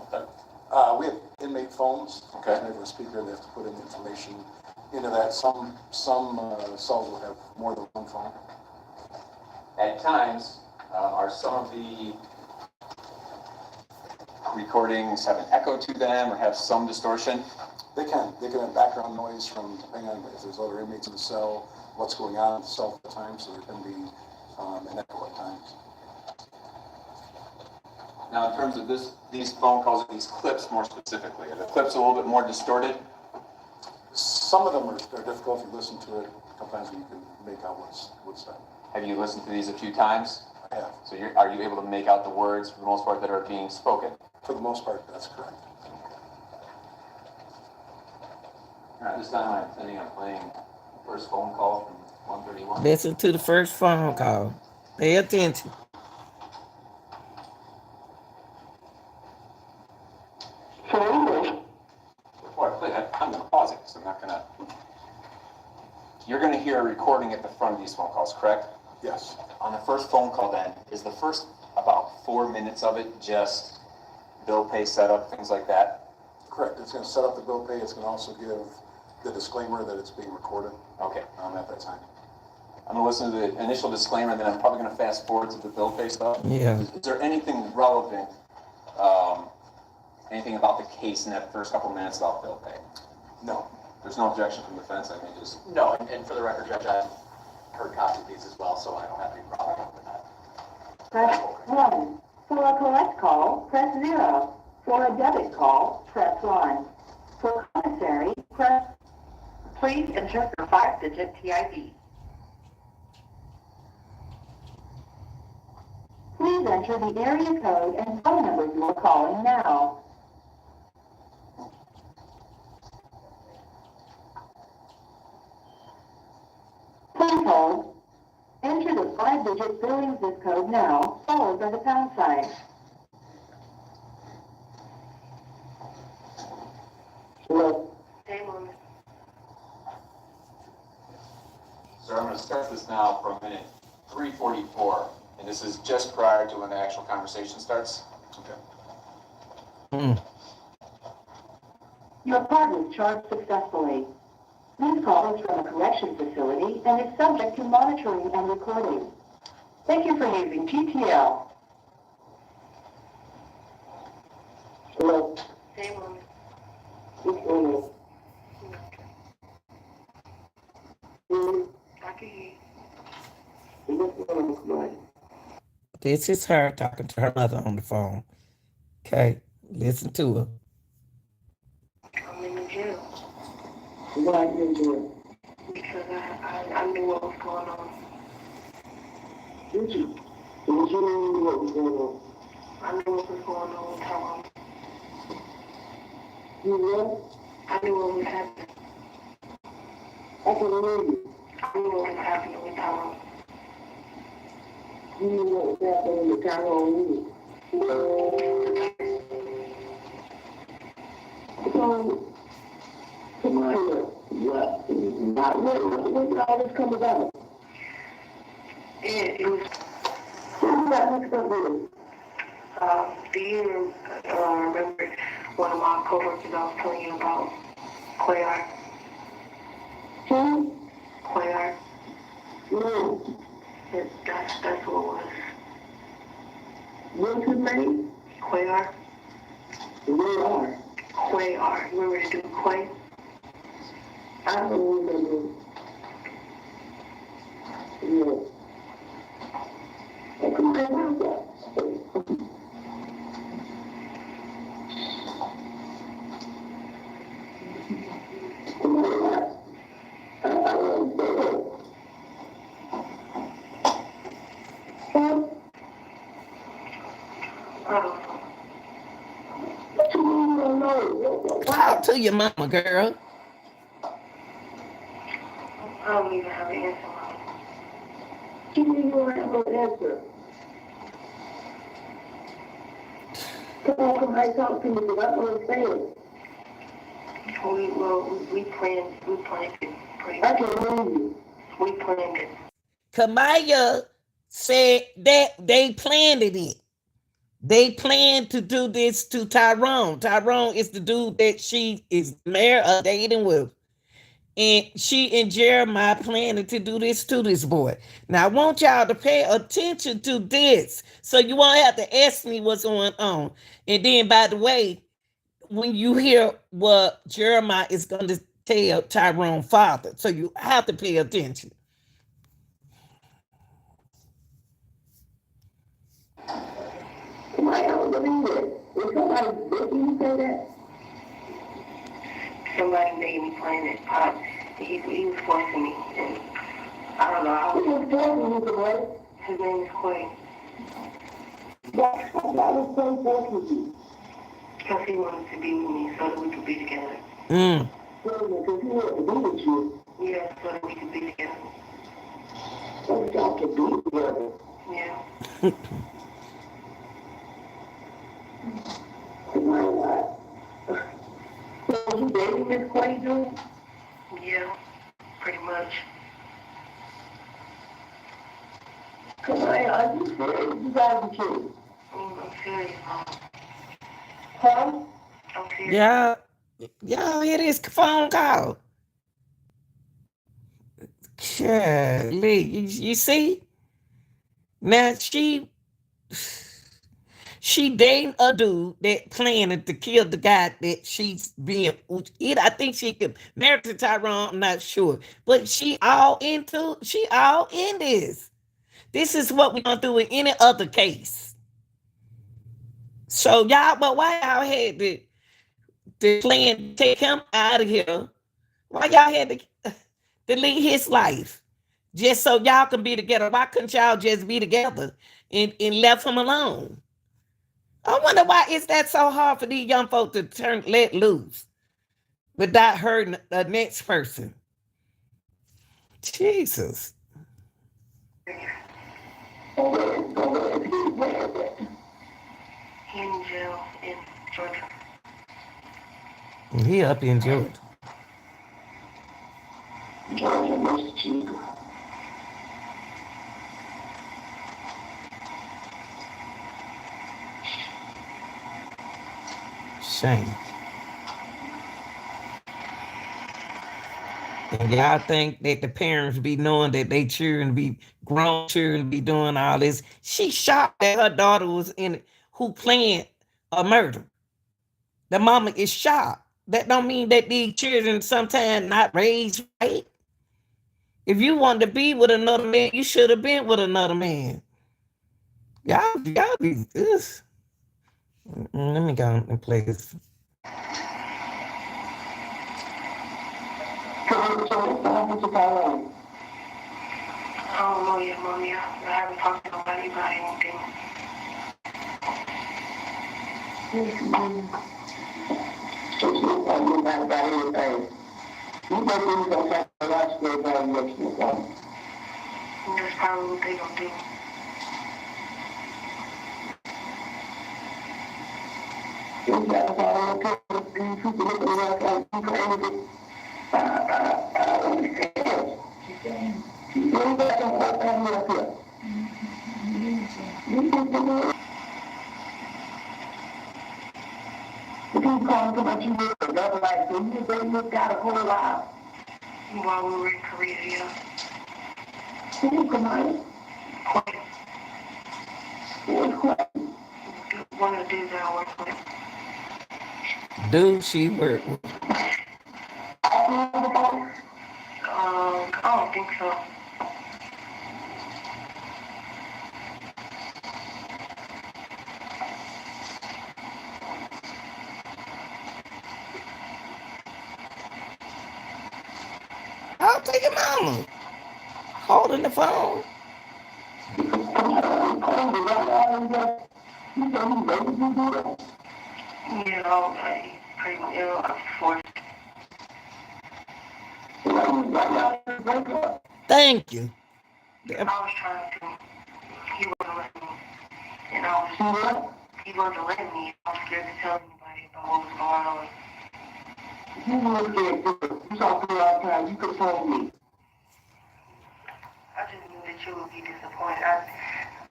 We have inmate phones.
Okay.
And they have a speaker, they have to put in information into that. Some cells will have more than one phone.
At times, are some of the recordings have an echo to them or have some distortion?
They can have background noise from, depending on if there's other inmates in the cell, what's going on in the cell at the time, so there can be an echo at times.
Now, in terms of these phone calls, or these clips more specifically, are the clips a little bit more distorted?
Some of them are difficult. If you listen to it, sometimes you can make out what's said.
Have you listened to these a few times?
I have.
So are you able to make out the words for the most part that are being spoken?
For the most part, that's correct.
All right, this time I'm intending on playing the first phone call from 131.
Listen to the first phone call. Pay attention.
Before I play that, I'm going to pause it because I'm not going to. You're going to hear a recording at the front of these phone calls, correct?
Yes.
On the first phone call, then, is the first about 4 minutes of it just bill pay setup, things like that?
Correct. It's going to set up the bill pay. It's going to also give the disclaimer that it's being recorded
Okay.
at that time.
I'm going to listen to the initial disclaimer, and then I'm probably going to fast forward to the bill pay stuff.
Yeah.
Is there anything relevant, anything about the case in that first couple minutes about bill pay?
No.
There's no objection from the defense, I may just.
No, and for the record, Judge, I've heard copies of these as well, so I don't have any problem with that.
Press 1. For a collect call, press 0. For a debit call, press 1. For commissary, please enter your 5-digit TID. Please enter the area code and phone number you are calling now. Please hold. Enter the 5 5-digit billing zip code now, followed by the pound sign. Hello.
So I'm gonna start this now from minute 344, and this is just prior to when the actual conversation starts. Okay.
Your card was charged successfully. This call is from a correction facility and is subject to monitoring and recording. Thank you for using TTL. Hello.
This is her talking to her mother on the phone. Okay, listen to her.
I'm in the jail
Why are you in jail?
because I knew what was going on.
Did you? Did you know what was going on?
I knew what was going on with Tyrone.
You what?
I knew what was happening.
I can hear you.
I knew what was happening with Tyrone.
You knew what was happening with Tyrone. So, come on, what did all this come about?
It was
Who got mixed up with it?
do you remember one of my coworkers I was telling you about, Cuellar?
Who?
Cuellar?
No.
That's who it was.
What's his name?
Cuellar?
Cuellar.
Cuellar. You remember the dude Quay?
I don't remember. Yeah. Hey, come on, what's that? Come on,
Talk to your mama, girl.
I don't even have an answer, Mom.
Give me your answer. Come on, talk to me, because I don't understand.
We planned it pretty
I
much.
can hear you.
We planned it.
Kamaya said that they planned it. They planned to do this to Tyrone. Tyrone is the dude that she is married or dating with. And she and Jeremiah planning to do this to this boy. Now, I want y'all to pay attention to this so you won't have to ask me what's going on. And then, by the way, when you hear what Jeremiah is going to tell Tyrone's father, so you have to pay attention.
I don't believe it. Is somebody making you say that?
Somebody made me plan it. He was forcing me, and I don't know.
Who was forcing you to what?
His name is Quay.
Why was so forcing you?
Because he wanted to be with me so that we could be together.
Because he wanted to be with you.
Yeah, so that we could be together.
So that y'all could be together.
Yeah.
So you dating Miss Quay, dude?
Yeah, pretty much.
Come on, are you serious? You gotta be kidding.
I'm serious, Mom.
Huh?
I'm serious.
Y'all hear this phone call? Shirley, you see? Now she dating a dude that planning to kill the guy that she's being. I think she could marry to Tyrone. I'm not sure, but she all in this. This is what we're gonna do in any other case. So y'all, but why y'all had to plan to take him out of here? Why y'all had to delete his life just so y'all can be together? Why couldn't y'all just be together and left him alone? I wonder why is that so hard for these young folks to let loose without hurting the next person? Jesus.
In jail in Georgia.
He up in Georgia. Shame. And y'all think that the parents be knowing that they children be grown children be doing all this. She shocked that her daughter was in it who planned a murder. The mama is shocked. That don't mean that these children sometimes not raised right. If you wanted to be with another man, you should have been with another man. Y'all be this. Let me go and play this.
I don't know yet, Mommy. I haven't talked to nobody about anything. That's probably what they gonna do. While we were in Korea, yeah. One of the dudes that I work with.
Dude, she work with.
I don't think so.
I'll take your mama. Holding the phone.
You know, pretty ill, I'm forced.
Thank you.
I was trying to. He wasn't listening. And he wasn't letting me. I was scared to tell anybody about what was going on. You talk to me all the time. You could tell me. I just knew that you would be disappointed.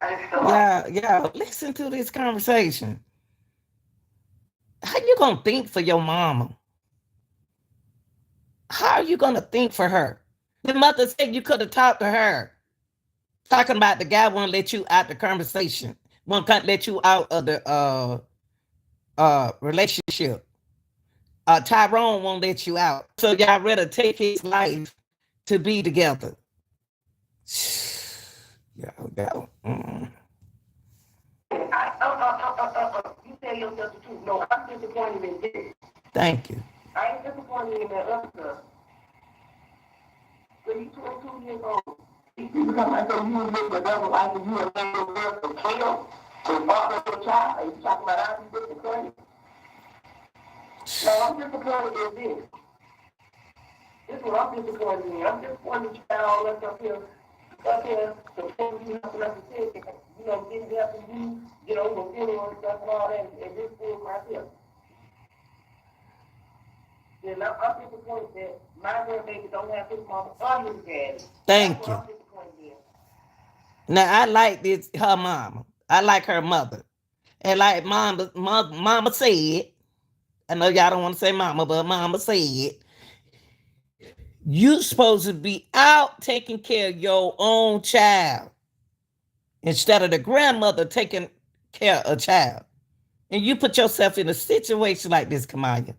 I just felt
Yeah, listen to this conversation. How you gonna think for your mama? How are you gonna think for her? The mother said you could have talked to her. Talking about the guy won't let you out the conversation. Won't let you out of the relationship. Tyrone won't let you out. So y'all rather take his life to be together. Y'all.
You tell yourself the truth. No, I'm disappointed in this.
Thank you.
I ain't disappointed in that other stuff. When you 22 years old, you come and say you was living the devil life and you were letting your girl to kill, to father your child, and you talking about how you disappointed? No, I'm disappointed in this. This is what I'm disappointed in. I'm disappointed you got all that up here, to tell you nothing else to say. You know, getting there for you, get over feeling and stuff and all that, and this thing right here. And I'm disappointed that my grandbaby don't have his mama or his daddy.
Thank you. Now I like this her mama. I like her mother. And like mama said, I know y'all don't want to say mama, but mama said, you supposed to be out taking care of your own child instead of the grandmother taking care of a child. And you put yourself in a situation like this, Kamaya.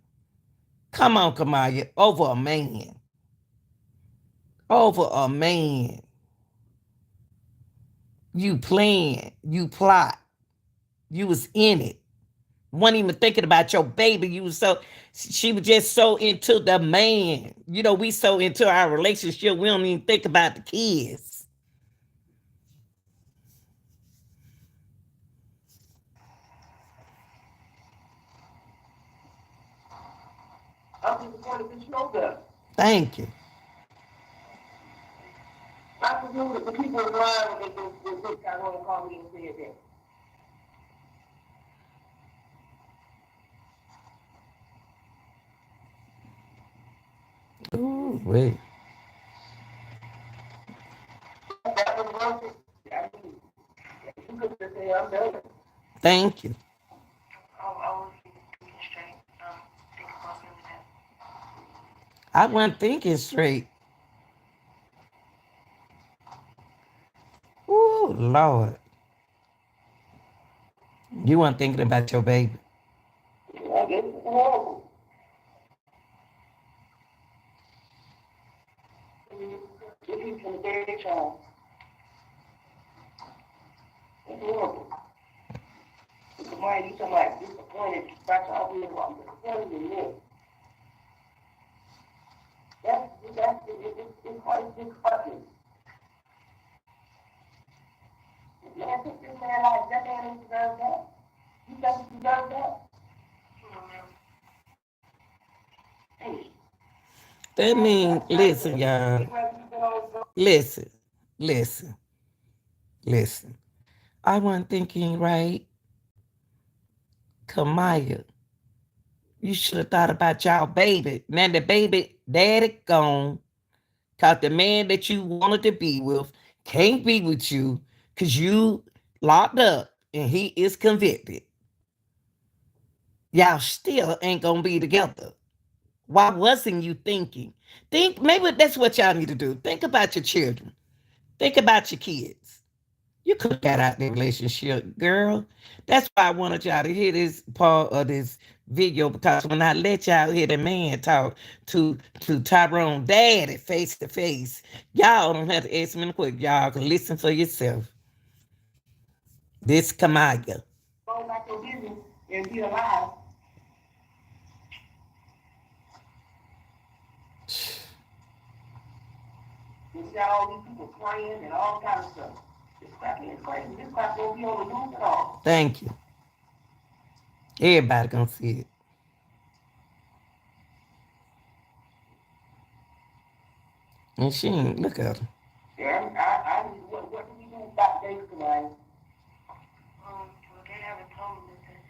Come on, Kamaya, over a man. Over a man. You plan, you plot. You was in it. Wasn't even thinking about your baby. She was just so into the man. You know, we so into our relationship, we don't even think about the kids.
I'm disappointed that you know that.
Thank you.
I I presume that the people in line when they go to this guy want to call me and say that.
Ooh, wait.
That was worth it. I mean, you could just say I'm done.
Thank you.
I was thinking straight. Think about doing that.
I wasn't thinking straight. Ooh, Lord. You weren't thinking about your baby.
I guess it's horrible. If he's from the very child. It's horrible. Somebody, you somebody disappointed, that's all we want. Disappointed in this. It's quite disheartening. Man, pick this man like that man don't deserve that. He doesn't deserve that. Hey.
That means, listen, y'all. Listen. I wasn't thinking right. Kamaya, you should have thought about y'all baby. Now the baby daddy gone. Cause the man that you wanted to be with can't be with you because you locked up and he is convicted. Y'all still ain't gonna be together. Why wasn't you thinking? Think maybe that's what y'all need to do. Think about your children. Think about your kids. You could have got out the relationship, girl. That's why I wanted y'all to hear this part of this video, because when I let y'all hear the man talk to Tyrone daddy face to face, y'all don't have to ask me quick. Y'all can listen for yourself. This Kamaya.
Go back to business and be alive. You got all these people praying and all kinds of stuff. This crap is crazy. This crap won't be on the news at all.
Thank you. Everybody gonna see it. And she ain't look at her.
Yeah, what do we do about days tonight? Well, they haven't told me that.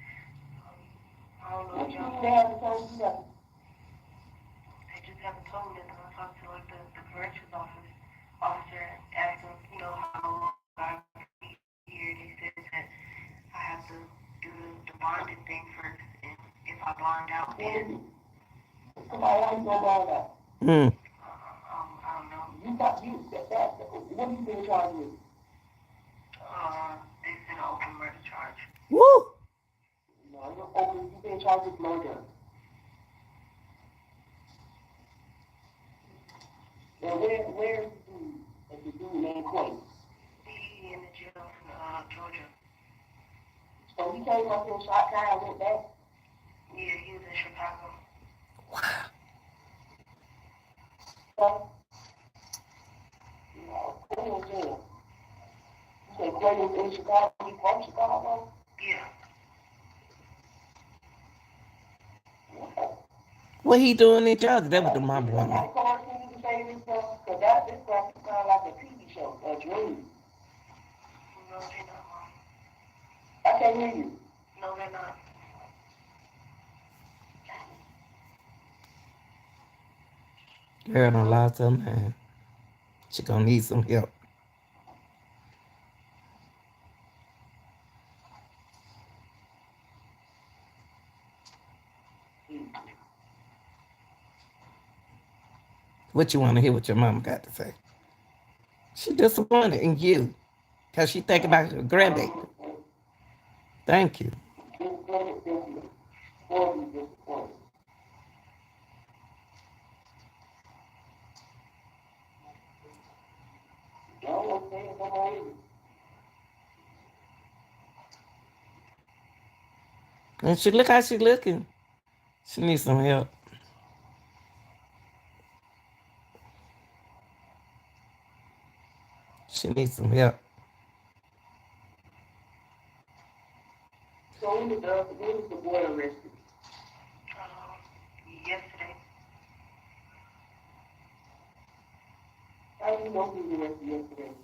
I don't know. What you mean they haven't told you nothing? They just haven't told me that. I talked to like the corrections officer and asked them, you know, how long I've been here. They said that I have to do the bonding thing first, and if I bond out, then somebody else go bond out. I don't know. What are you being charged with? They said an open murder charge.
Woo!
No, you've been charged with murder. Now, where is the dude named Quay? He in the jail in Georgia. So he came up here, shot guy, and went back? Yeah, he was in Chicago.
Wow.
No, Quay was jail. You say Quay was in Chicago? He from Chicago? Yeah.
What he doing in Georgia? That was the my boy.
Of course, we need to say this stuff, because this stuff sounds like a TV show, a dream. No, they're not, Mom. I can't hear you. No, they're not.
Girl don't lie to her man. She gonna need some help. What you want to hear what your mama got to say? She disappointed in you because she think about her grandbaby. Thank you. And she look how she looking. She needs some help. She needs some help.
So when was the boy arrested? Yesterday. How do you you know he did yesterday?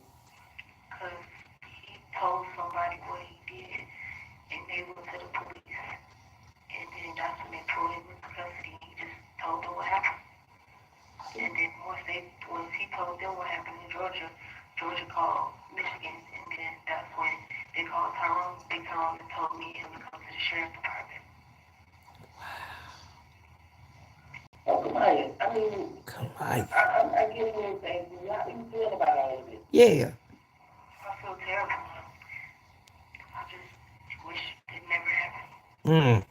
Because he told somebody what he did, and they went to the police. And then that's when they pulled him into custody. He just told them what happened. And then once he told them what happened in Georgia, Georgia called Michigan, and then that's when they called Tyrone. Big Tyrone and told me him to come to the sheriff's department. Oh, Kamaya, I mean,
Kamaya.
I get everything. How do you feel about all of this?
Yeah.
I feel terrible. I just wish it never happened.
Mm.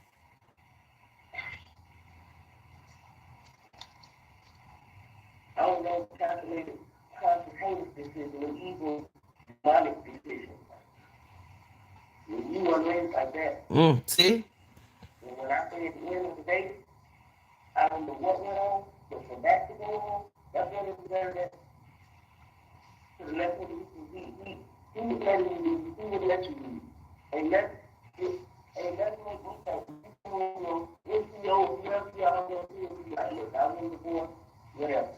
I don't know if calculated consequences decision or evil demonic decision. When you were raised like that,
See?
and when I say at the end of the day, I don't know what went on, but for that to go on, that's what it deserved that. So the next one, he would let you leave, he would let you leave. And that's what we say. You know, NCO, whoever you are, I'm going to be like, look, I was the boy, whatever.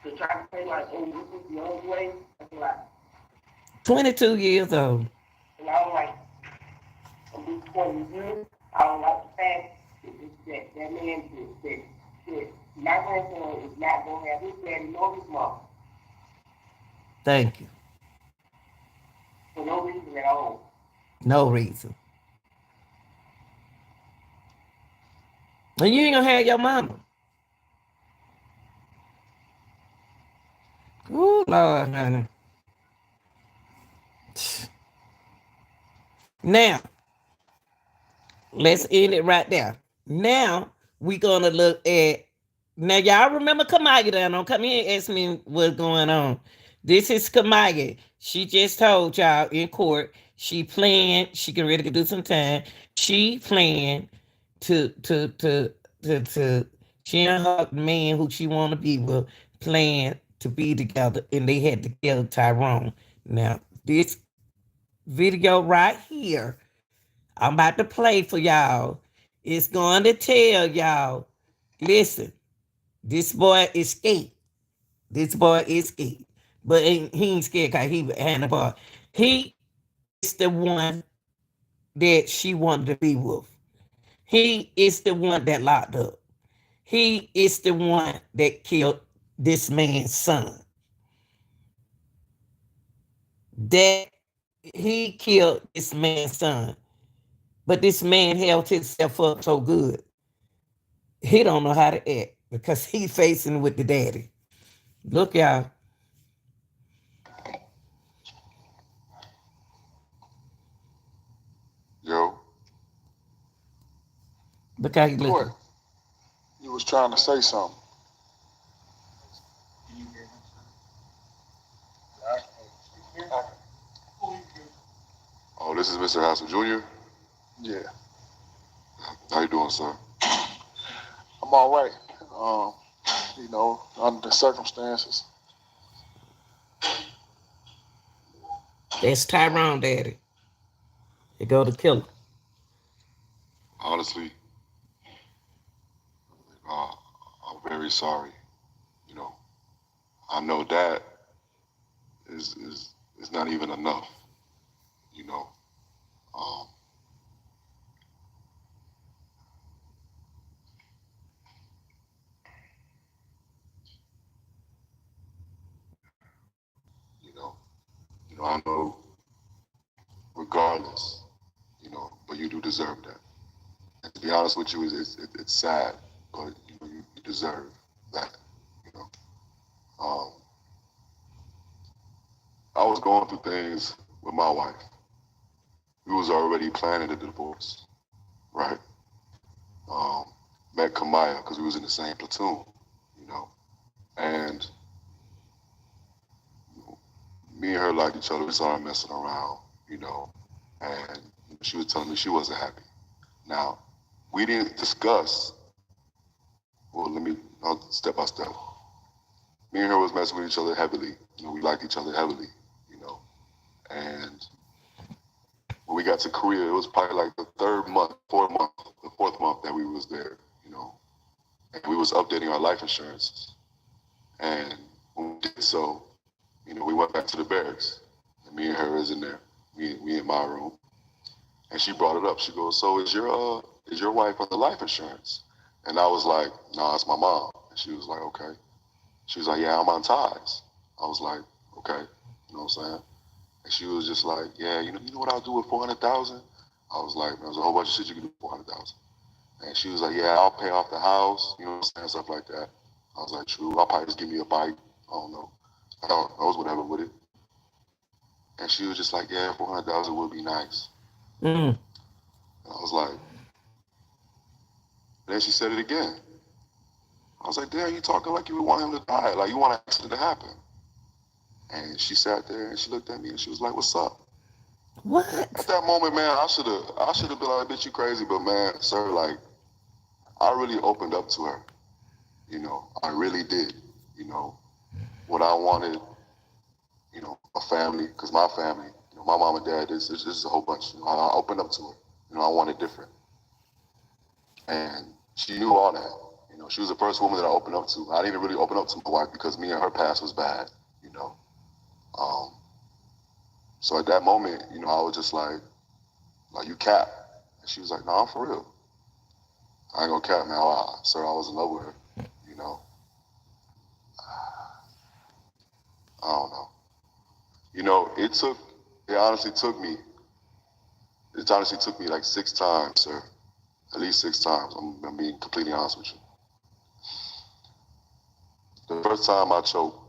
To try to say like, oh, this is the only way, that's a lie.
22 years old.
And I don't like, I'm just 20 years, I don't like the fact that man said, my grandson is not going to have his daddy nor his mom.
Thank you.
For no reason at all.
No reason. And you ain't gonna have your mama. Ooh, Lord, honey. Now, let's end it right there. Now, we gonna look at, now y'all remember Kamaya down, don't come here and ask me what's going on. This is Kamaya. She just told y'all in court, she planned, she can ready to do some time. She planned to she and her man who she want to be with planned to be together, and they had to kill Tyrone. Now, this video right here, I'm about to play for y'all. It's going to tell y'all, listen, this boy is scared. This boy is scared. But he ain't scared because he had a boy. He is the one that she wanted to be with. He is the one that locked up. He is the one that killed this man's son. That he killed this man's son. But this man held himself up so good. He don't know how to act because he facing with the daddy. Look, y'all.
Yo.
Look how he looking.
What? You was trying to say something. Oh, this is Mr. Hassel Jr.? Yeah. How you doing, sir? I'm all right. You know, under the circumstances.
That's Tyrone daddy. They go to kill him.
Honestly, I'm very sorry. You know, I know that is not even enough. You know, I know, regardless, but you do deserve that. And to be honest with you, it's sad, but you deserve that. I was going through things with my wife. We was already planning the divorce, right? Met Kamaya because we was in the same platoon, and me and her liked each other. We started messing around, and she was telling me she wasn't happy. Now, we didn't discuss, I'll step by step. Me and her was messing with each other heavily. We liked each other heavily, and when we got to Korea, it was probably like the fourth month that we was there, And we was updating our life insurance. And when we did so, you know, we went back to the barracks. And me and her is in there, me in my room. And she brought it up. She goes, so is your wife on the life insurance? And I was like, nah, it's my mom. And she was like, okay. She was like, yeah, I'm on ties. I was like, okay. You know what I'm saying? And she was just like, yeah, you know what I'll do with 400,000? I was like, there's a whole bunch of shit you can do with 400,000. And she was like, yeah, I'll pay off the house, you know what I'm saying, stuff like that. I was like, true, I'll probably just give me a bike. I don't know. I was whatever with it. And she was just like, yeah, 400,000 would be nice.
Mm.
And I was like, then she said it again. I was like, damn, you talking like you want him to die, like you want an accident to happen. And she sat there and she looked at me and she was like, what's up?
What?
At that moment, man, I should have been like, bitch, you crazy, but man, sir, like, I really opened up to her. You know, I really did. You know, what I wanted, you know, a family, because my family, you know, my mom and dad, this is a whole bunch. You know, I opened up to her. You know, I wanted different. And she knew all that. You know, she was the first woman that I opened up to. I didn't even really open up to my wife because me and her past was bad, you know. So at that moment, you know, I was just like, you cap. And she was like, no, I'm for real. I ain't gonna cap, man. Sir, I was in love with her, you know. I don't know. You know, it honestly took me like 6 times, sir. At least 6 times. I'm being completely honest with you. The first time I choked,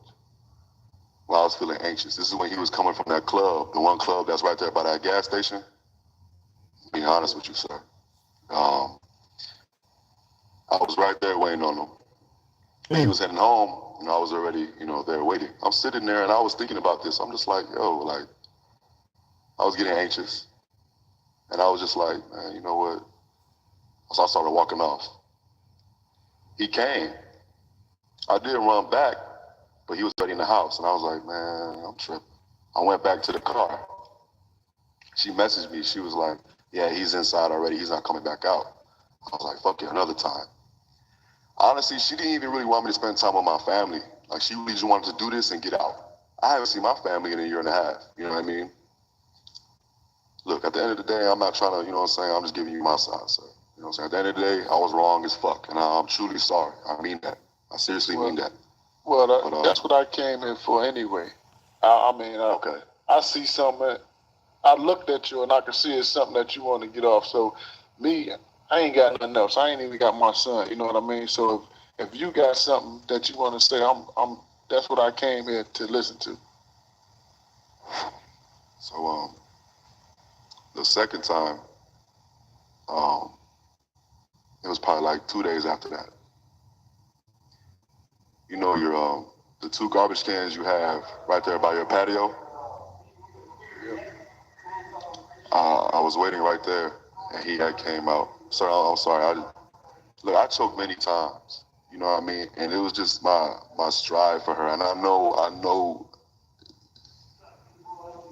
when I was feeling anxious, this is when he was coming from that club, the one club that's right there by that gas station. Being honest with you, sir. I was right there waiting on him. He was heading home, and I was already, you know, there waiting. I'm sitting there, and I was thinking about this. I'm just like, yo, like, I was getting anxious. And I was just like, man, you know what? So I started walking off. He came. I did run back, but he was already in the house. And I was like, man, I'm tripping. I went back to the car. She messaged me. She was like, yeah, he's inside already. He's not coming back out. I was like, fuck it, another time. Honestly, she didn't even really want me to spend time with my family. Like, she really just wanted to do this and get out. I haven't seen my family in a year and a half. You know what I mean? Look, at the end of the day, I'm not trying to, you know what I'm saying? I'm just giving you my side, sir. You know what I'm saying? At the end of the day, I was wrong as fuck, and I'm truly sorry. I mean that. I seriously mean that.
Well, that's what I came here for anyway. Okay. I see something. I looked at you, and I can see it's something that you want to get off. So, me, I ain't got nothing else. I ain't even got my son. You know what I mean? So, if you got something that you want to say, that's what I came here to listen to.
So, the second time, it was probably like 2 days after that. You know your the 2 garbage cans you have right there by your patio? I was waiting right there, and he had came out. Sir, I'm sorry. Look, I choked many times. You know what I mean? And it was just my strive for her. And I know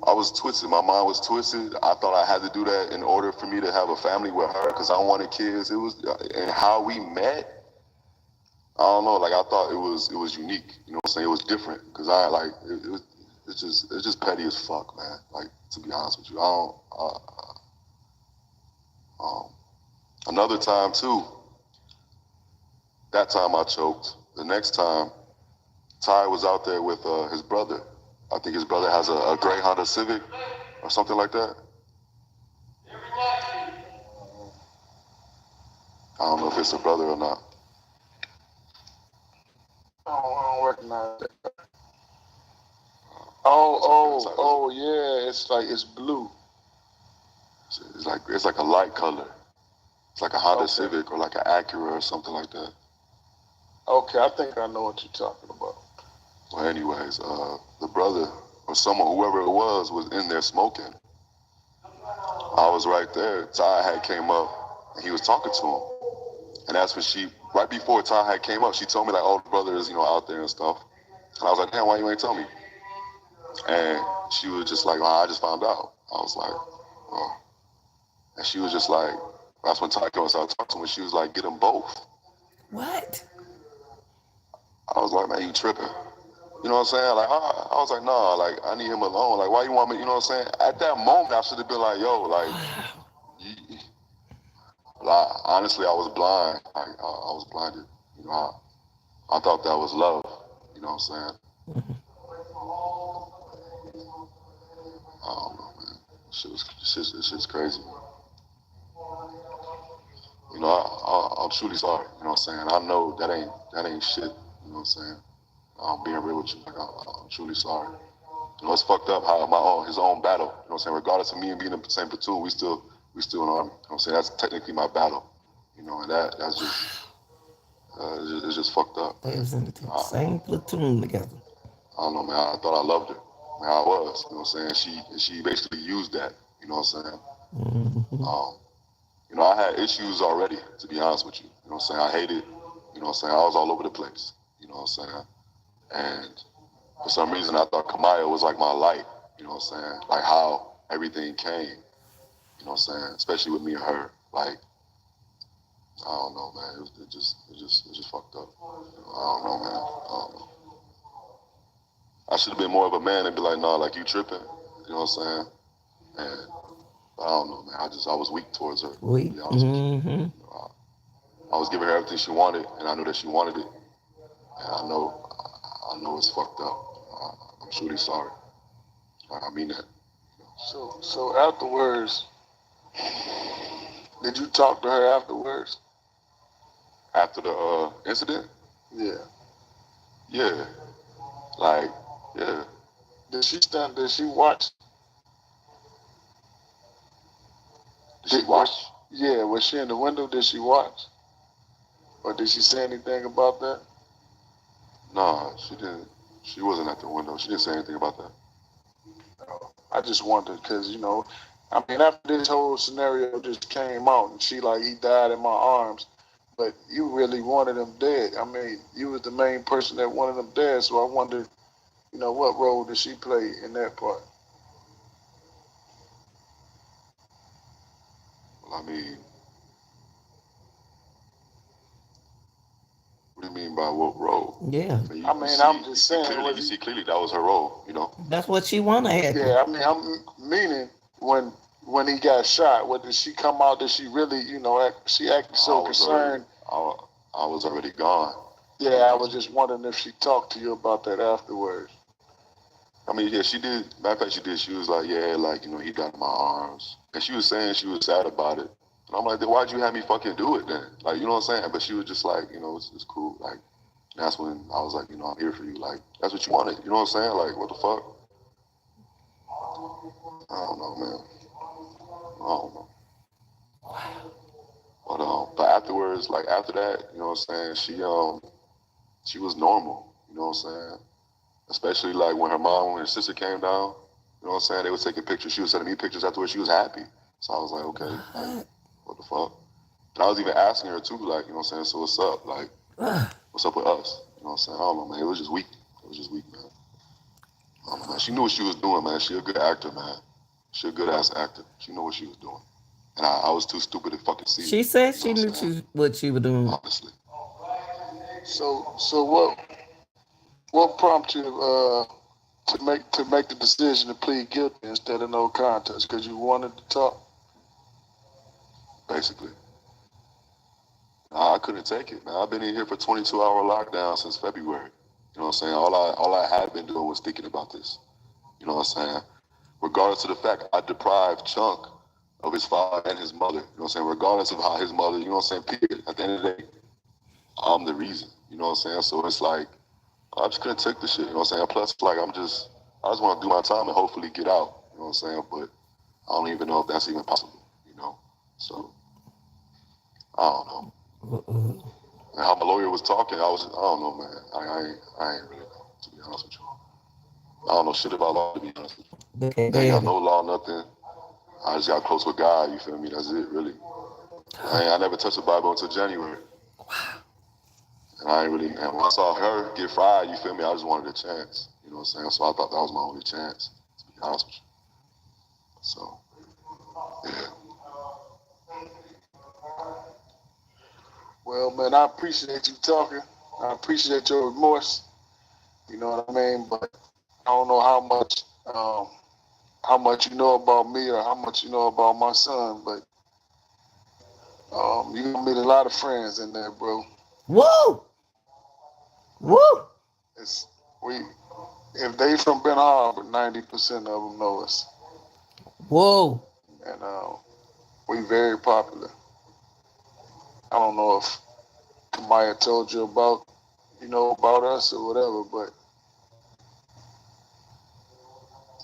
I was twisted. My mind was twisted. I thought I had to do that in order for me to have a family with her because I wanted kids. It was, and how we met, I don't know. Like, I thought it was unique. You know what I'm saying? It was different because it's just petty as fuck, man. Like, to be honest with you, another time too. That time I choked. The next time, Ty was out there with his brother. I think his brother has a gray Honda Civic or something like that. I don't know if it's a brother or not.
I don't recognize that. Oh, yeah. It's blue.
It's like a light color. It's like a Honda Civic or like an Acura or something like that.
Okay, I think I know what you're talking about.
Well, anyways, the brother or someone, whoever it was in there smoking. I was right there. Ty had came up and he was talking to him. And that's when right before Ty had came up, she told me like, oh, the brother is, you know, out there and stuff. And I was like, damn, why you ain't tell me? And she was just like, I just found out. I was like, oh. And she was just like, that's when Ty came up, so I talked to him and she was like, get them both.
What?
I was like, man, you tripping. You know what I'm saying? Like, I was like, nah, like, I need him alone. Like, why you want me? You know what I'm saying? At that moment, I should have been like, yo, like, like, honestly, I was blind. I was blinded. You know, I thought that was love. You know what I'm saying? I don't know, man. This shit's crazy. You know, I'm truly sorry. You know what I'm saying? I know that ain't shit. You know what I'm saying? I'm being real with you. Like, I'm truly sorry. You know, it's fucked up how his own battle. You know what I'm saying? Regardless of me and being in the same platoon, we still in the army. You know what I'm saying? That's technically my battle. You know, and that's just it's just fucked up.
They was in the same platoon together.
I don't know, man. I thought I loved her. Man, I was. You know what I'm saying? She basically used that. You know what I'm saying?
Mm-hmm.
You know, I had issues already, to be honest with you. You know what I'm saying? I hated, you know what I'm saying? I was all over the place. You know what I'm saying? And for some reason, I thought Kamaya was like my light. You know what I'm saying? Like how everything came. You know what I'm saying? Especially with me and her. Like, I don't know, man. It just fucked up. I don't know, man. I don't know. I should have been more of a man and be like, nah, like you tripping. You know what I'm saying? And I don't know, man. I was weak towards her.
Weak.
To be honest with you.
Mm-hmm.
You know, I was giving her everything she wanted, and I knew that she wanted it. And I know it's fucked up. I'm truly sorry. I mean that.
So afterwards, did you talk to her afterwards?
After the incident?
Yeah.
Yeah. Like, yeah.
Did she watch?
Did she watch?
Yeah, was she in the window? Did she watch? Or did she say anything about that?
Nah, she didn't. She wasn't at the window. She didn't say anything about that.
I just wondered because, you know, I mean, after this whole scenario just came out and he died in my arms, but you really wanted him dead. I mean, you was the main person that wanted him dead, so I wondered, you know, what role did she play in that part?
Well, I mean, what do you mean by what role?
Yeah.
I'm just saying.
You see clearly that was her role, you know?
That's what she wanted.
Yeah, I mean, I'm meaning when he got shot, what did she come out? Did she really, you know, she acted so concerned?
I was already gone.
Yeah, I was just wondering if she talked to you about that afterwards.
I mean, yeah, she did. Matter of fact, she did. She was like, yeah, like, you know, he died in my arms. And she was saying she was sad about it. And I'm like, then why'd you have me fucking do it then? Like, you know what I'm saying? But she was just like, you know, it's cool. Like, that's when I was like, you know, I'm here for you. Like, that's what you wanted. You know what I'm saying? Like, what the fuck? I don't know, man. I don't know. But afterwards, like after that, you know what I'm saying? She was normal. You know what I'm saying? Especially like when her sister came down. You know what I'm saying? They were taking pictures. She was sending me pictures afterwards. She was happy. So I was like, okay, like, what the fuck? And I was even asking her too, like, you know what I'm saying? So what's up? Like, what's up with us? You know what I'm saying? I don't know, man. It was just weak. Man. I don't know, man. She knew what she was doing, man. She a good actor, man. She a good ass actor. She knew what she was doing. And I was too stupid to fucking see it.
She said she knew what she was doing.
Honestly.
So what prompted you to make the decision to plead guilty instead of no contest? Because you wanted to talk?
Basically. I couldn't take it, man. I've been in here for 22-hour lockdown since February. You know what I'm saying? All I had been doing was thinking about this. You know what I'm saying? Regardless of the fact I deprived Chunk of his father and his mother. You know what I'm saying? Regardless of how his mother, you know what I'm saying? Period. At the end of the day, I'm the reason. You know what I'm saying? So it's like, I just couldn't take the shit. You know what I'm saying? Plus, like, I just want to do my time and hopefully get out. You know what I'm saying? But I don't even know if that's even possible. You know? So, I don't know. And how my lawyer was talking, I don't know, man. I ain't really know, to be honest with you. I don't know shit about law, to be honest with you. I ain't got no law, nothing. I just got close with God, you feel me? That's it, really. I never touched the Bible until January. And I ain't really, and when I saw her get fried, you feel me? I just wanted a chance. You know what I'm saying? So I thought that was my only chance, to be honest with you. So, yeah.
Well, man, I appreciate you talking. I appreciate your remorse. You know what I mean? But I don't know how much you know about me or how much you know about my son. But you gonna meet a lot of friends in there, bro.
Woo! Woo!
It's we. If they from Ben Harbor, 90% of them know us,
Whoa!
and we very popular. I don't know if Maya told you about us or whatever, but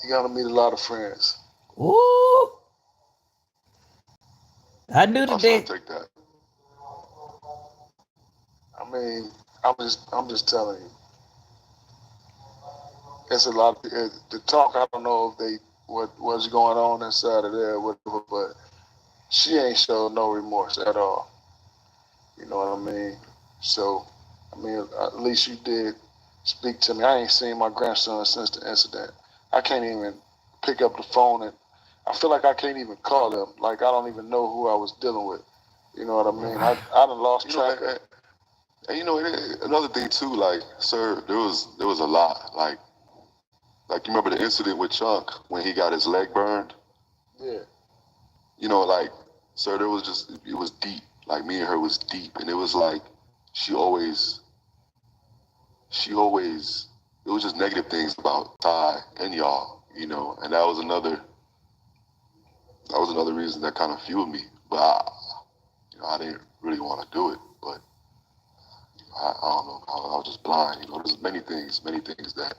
you gotta meet a lot of friends.
Woo! I knew
I'll try to
today.
take that.
I mean, I'm just telling you, it's a lot. The talk, I don't know if what's going on inside of there, or whatever, but she ain't showed no remorse at all. You know what I mean? So, I mean, at least you did speak to me. I ain't seen my grandson since the incident. I can't even pick up the phone, and I feel like I can't even call him. Like I don't even know who I was dealing with. You know what I mean? I done lost track of.
And another thing too, like, sir, there was a lot. Like you remember the incident with Chunk when he got his leg burned?
Yeah.
Like, sir, it was deep. Like me and her was deep, and it was like she always, it was just negative things about Ty and y'all, and that was another reason that kind of fueled me. But I didn't really want to do it, but I don't know, I was just blind. There's many things that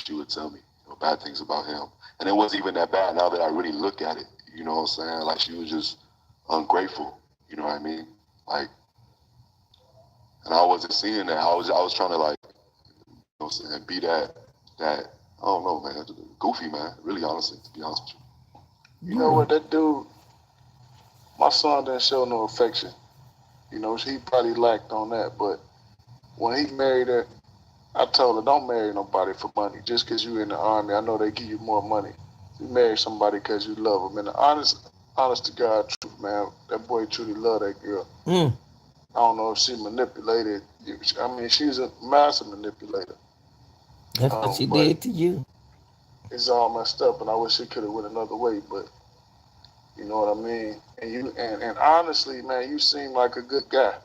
she would tell me, bad things about him. And it wasn't even that bad now that I really look at it. You know what I'm saying? Like she was just ungrateful. You know what I mean? Like, and I wasn't seeing that. I was trying to, like, what I'm saying, be that I don't know, man, goofy man. Really, honestly, to be honest with you.
You know what, that dude, my son didn't show no affection. He probably lacked on that, but when he married her, I told her, don't marry nobody for money. Just because you in the army, I know they give you more money. You marry somebody because you love them. And the honest to God truth, man, that boy truly loved that girl. I don't know if she manipulated. I mean, she's a massive manipulator.
That's what she did to you.
It's all messed up, and I wish it could have went another way, but you know what I mean? And honestly, man, you seem like a good guy.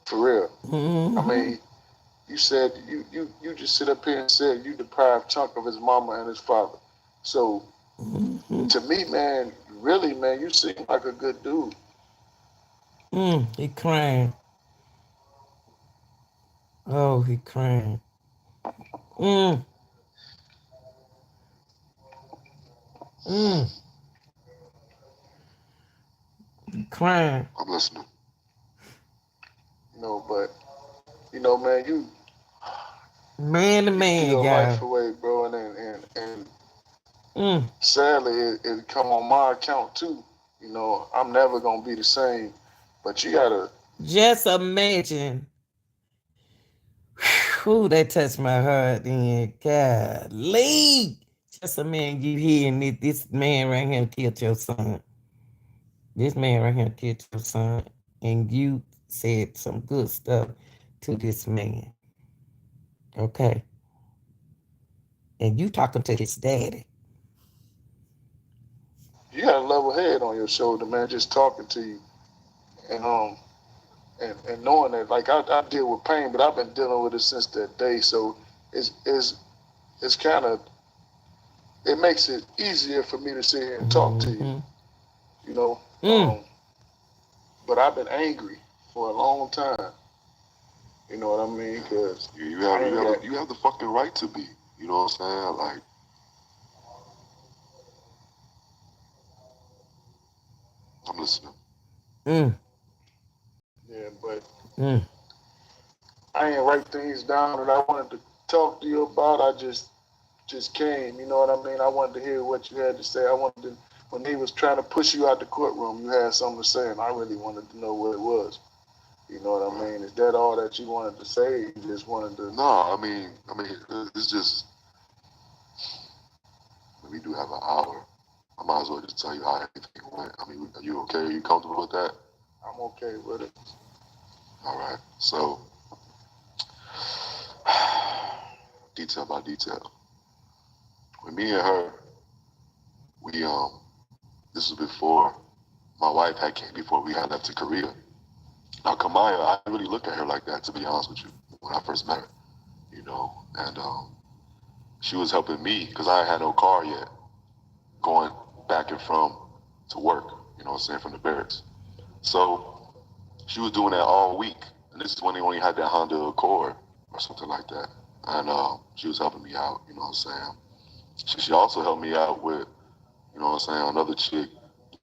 For real. I mean, you said you just sit up here and said you deprived Chunk of his mama and his father. So to me, man, really, man, you seem like a good dude.
He crying. Oh, he crying. He crying.
I'm listening.
But man, you
Man to man,
your
guy.
life away, bro, and sadly, it come on my account too. I'm never gonna be the same. But you gotta
just imagine. Whew, that touched my heart then. Golly. Just a man you hearing this man right here killed your son. This man right here killed your son. And you said some good stuff to this man. Okay. And you talking to his daddy.
you got a level head on your shoulder, man, just talking to you. And knowing that, like, I deal with pain, but I've been dealing with it since that day. So it's kind of, it makes it easier for me to sit here and talk to you, but I've been angry for a long time. You know what I mean? Because
you have the fucking right to be. You know what I'm saying? Like, I'm listening.
Yeah, but I ain't write things down that I wanted to talk to you about. I just came. You know what I mean? I wanted to hear what you had to say. When he was trying to push you out the courtroom, you had something to say, and I really wanted to know what it was. You know what I mean? Is that all that you wanted to say? You just wanted to?
No, I mean, it's just, we do have an hour. I might as well just tell you how everything went. I mean, are you okay? Are you comfortable with that?
I'm okay with it.
All right. So, detail by detail. With me and her, we this was before my wife had came, before we had left to Korea. Now Kamaya, I didn't really look at her like that, to be honest with you, when I first met her, you know, and she was helping me because I had no car yet, going back and from to work, you know what I'm saying, from the barracks. So she was doing that all week, and this is when they only had that Honda Accord or something like that, and she was helping me out, you know what I'm saying. She also helped me out with, you know what I'm saying, another chick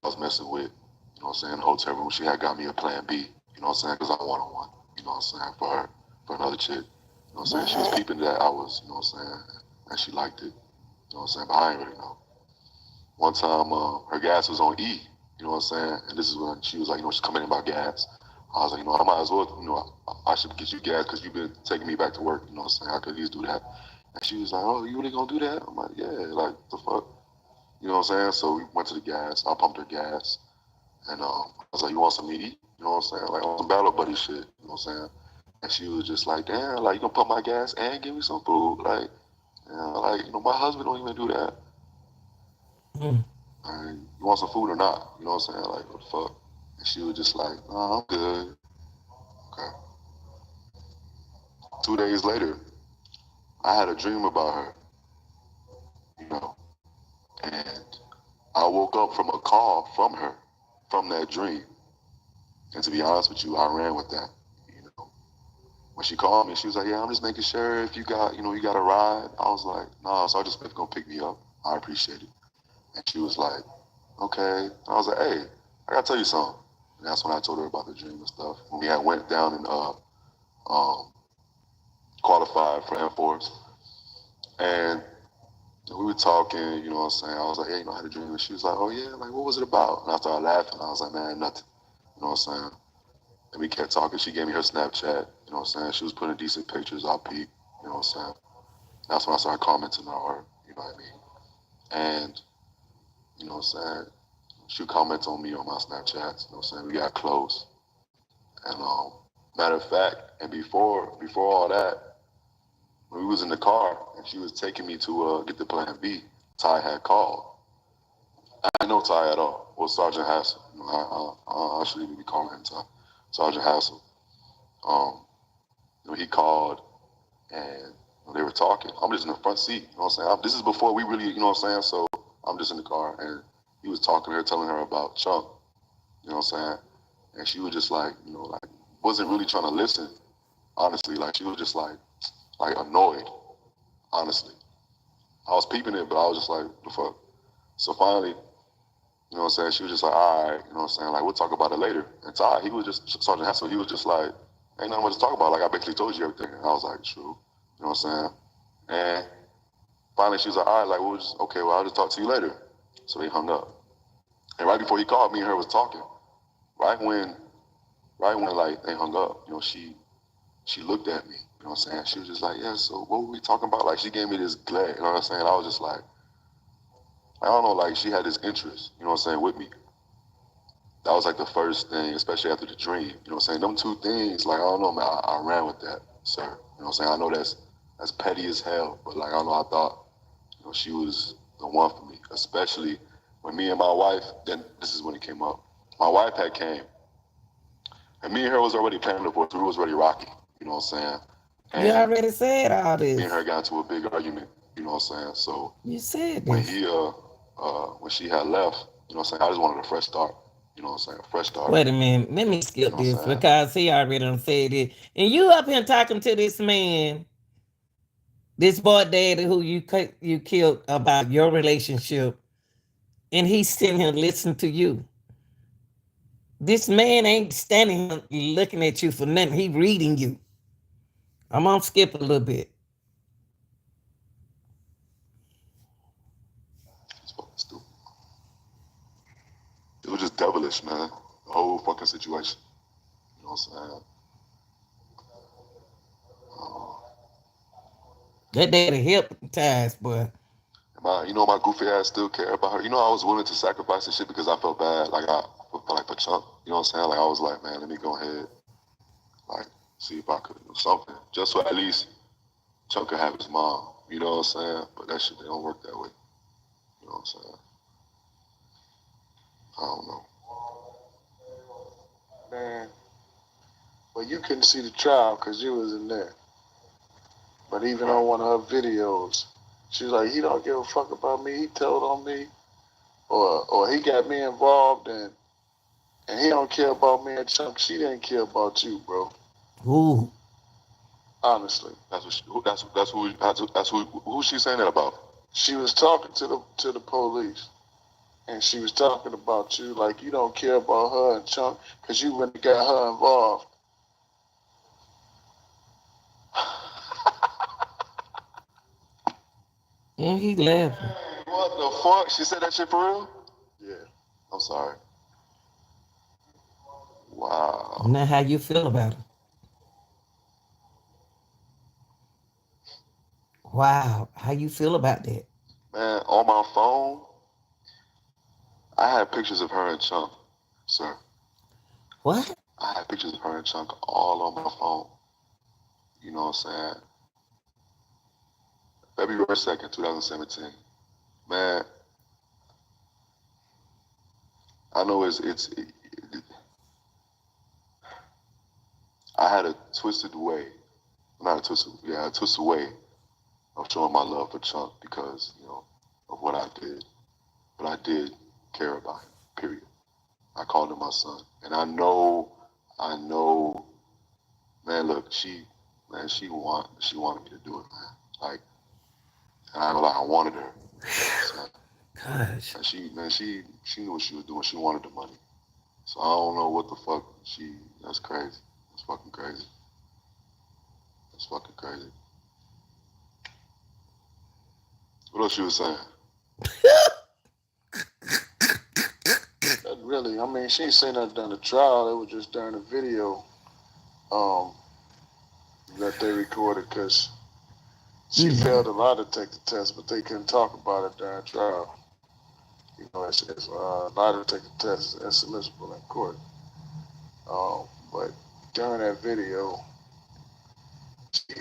I was messing with, you know what I'm saying, in the hotel room. She had got me a plan B, you know what I'm saying, because I wanted one, you know what I'm saying, for her, for another chick. You know what I'm saying? She was peeping that I was, you know what I'm saying, and she liked it, you know what I'm saying, but I ain't really know. One time, her gas was on E, you know what I'm saying, and this is when she was like, you know, she's coming in about gas. I was like, you know, I might as well, you know, I should get you gas because you've been taking me back to work, you know what I'm saying, I could at least do that. And she was like, oh, you really gonna do that? I'm like, yeah, like, the fuck? You know what I'm saying? So we went to the gas. I pumped her gas. And I was like, you want some to eat? You know what I'm saying? Like, on some battle buddy shit. You know what I'm saying? And she was just like, damn, like, you gonna pump my gas and give me some food? Like, you know, my husband don't even do that. Like, you want some food or not? You know what I'm saying? Like, what the fuck? And she was just like, no, I'm good. Okay. 2 days later, I had a dream about her, you know, and I woke up from a call from her, from that dream. And to be honest with you, I ran with that. You know, when she called me, she was like, "Yeah, I'm just making sure if you got, you know, you got a ride." I was like, "No, so I just gonna pick me up. I appreciate it." And she was like, "Okay." I was like, "Hey, I gotta tell you something." And that's when I told her about the dream and stuff. When we had went down and qualified for Air Force, and we were talking. You know what I'm saying? I was like, "Hey, you know, I had a dream," and she was like, "Oh yeah, like what was it about?" And I started laughing. I was like, "Man, nothing." You know what I'm saying? And we kept talking. She gave me her Snapchat. You know what I'm saying? She was putting decent pictures. I peeped. You know what I'm saying? That's when I started commenting on her. You know what I mean? And, you know what I'm saying? She would comment on me on my Snapchats. You know what I'm saying? We got close. And matter of fact, and before all that, when we was in the car and she was taking me to get the plan B, Ty had called. I didn't know Ty at all. Well, Sergeant Hassel. You know, I shouldn't even be calling him Ty. Sergeant Hassel. You know, he called and they were talking. I'm just in the front seat. You know what I'm saying? This is before we really, you know what I'm saying? So I'm just in the car and he was talking to her, telling her about Chunk. You know what I'm saying? And she was just like, you know, like wasn't really trying to listen. Honestly, like she was just like annoyed. Honestly, I was peeping it, but I was just like, the fuck. So finally, you know what I'm saying? She was just like, all right, you know what I'm saying? Like we'll talk about it later. And Ty, he was just Sergeant Hassel. He was just like, ain't nothing much to talk about. Like I basically told you everything. And I was like, true. You know what I'm saying? And finally, she was like, all right, like we'll just okay. Well, I'll just talk to you later. So they hung up. And right before he called, me and her was talking. Right when like they hung up, you know, she looked at me. You know what I'm saying? She was just like, yeah. So what were we talking about? Like she gave me this glare. You know what I'm saying? I was just like, I don't know. Like she had this interest. You know what I'm saying? With me. That was like the first thing, especially after the dream. You know what I'm saying? Them two things, like I don't know, man. I ran with that, sir. You know what I'm saying? I know that's petty as hell, but like I don't know. I thought, you know, she was the one for me, especially when me and my wife. Then this is when it came up. My wife had came, and me and her was already planning divorce. We was already rocking. You know what I'm saying?
You
And
already said all
me and
this.
her got into a big argument. You know what I'm saying? So
You said
when
this.
when she had left, you know what I'm saying? I just wanted a fresh start. You know what I'm saying? A fresh start.
Wait a minute. Let me
You
skip
know what
this
I'm saying?
because he already done said it. And you up here talking to this man, this boy daddy who you killed about your relationship, and he's sitting here listening to you. This man ain't standing here looking at you for nothing. He reading you. I'm gonna skip a little bit.
It's fucking stupid. It was just devilish, man. The whole fucking situation. You know what I'm saying?
That daddy hypnotized, boy.
You know, my goofy ass still care about her. You know, I was willing to sacrifice this shit because I felt bad. Like I felt like a chump. You know what I'm saying? Like I was like, man, let me go ahead like see if I could do something, just so at least Chuck could have his mom. You know what I'm saying? But that shit, they don't work that way. You know what I'm saying? I don't know.
Man, but you couldn't see the trial because you was in there. But even on one of her videos, she was like, he don't give a fuck about me. He told on me, or he got me involved, and he don't care about me and Chunk. She didn't care about you, bro.
Ooh.
Honestly, who she's saying that about?
She was talking to the police, and she was talking about you like you don't care about her and Chunk because you wouldn't got her involved.
And he laughing.
What the fuck? She said that shit for real?
Yeah.
I'm sorry. Wow.
Now how you feel about it? Wow. How you feel about that?
Man, on my phone, I had pictures of her and Chunk, sir.
What?
I had pictures of her and Chunk all on my phone. You know what I'm saying? February 2nd, 2017. Man, I know I had a twisted way, not a twisted, yeah, a twisted way of showing my love for Chunk because, you know, of what I did. But I did care about him, period. I called him my son. And I know, man, look, she wanted me to do it, man. Like, and I know, like, I wanted her. So,
Gosh.
and she knew what she was doing. She wanted the money. So I don't know what the fuck that's crazy. That's fucking crazy. That's fucking crazy. What else you was saying?
Really, I mean, she ain't saying nothing during the trial. It was just during the video that they recorded because she failed a lie detector test, but they couldn't talk about it during trial. You know, it's lie detector test is admissible in court. But during that video,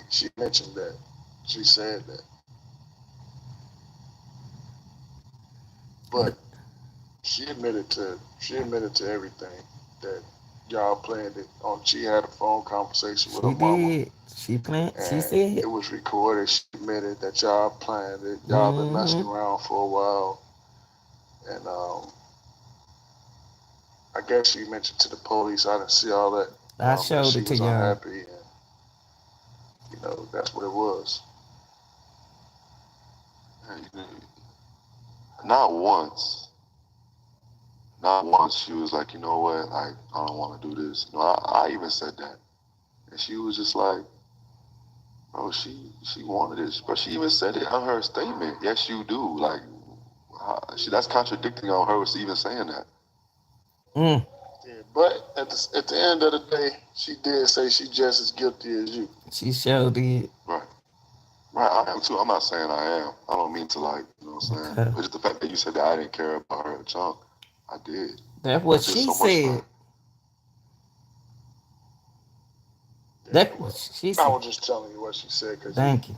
she mentioned that. She said that. But she admitted to everything that y'all planned it on. She had a phone conversation with her mama.
Did. She
And
said.
it was recorded. She admitted that y'all planned it. Y'all been messing around for a while. And I guess she mentioned to the police. I didn't see all that.
I showed
she
it to
was
y'all.
unhappy, and you know that's what it was.
Not once she was like, you know what, like, I don't want to do this. You know, I even said that. And she was just like, bro, she wanted it. But she even said it on her statement. Yes, you do. Like, that's contradicting on her even saying that.
Yeah, but at the end of the day, she did say she just as guilty as you.
She sure did.
Right, I am too. I'm not saying I am. I don't mean to, like, you know what I'm saying? But just the fact that you said that I didn't care about her Chunk, I did.
That's what she said. That's what she said.
I was just telling you what she said. Cause
Thank you.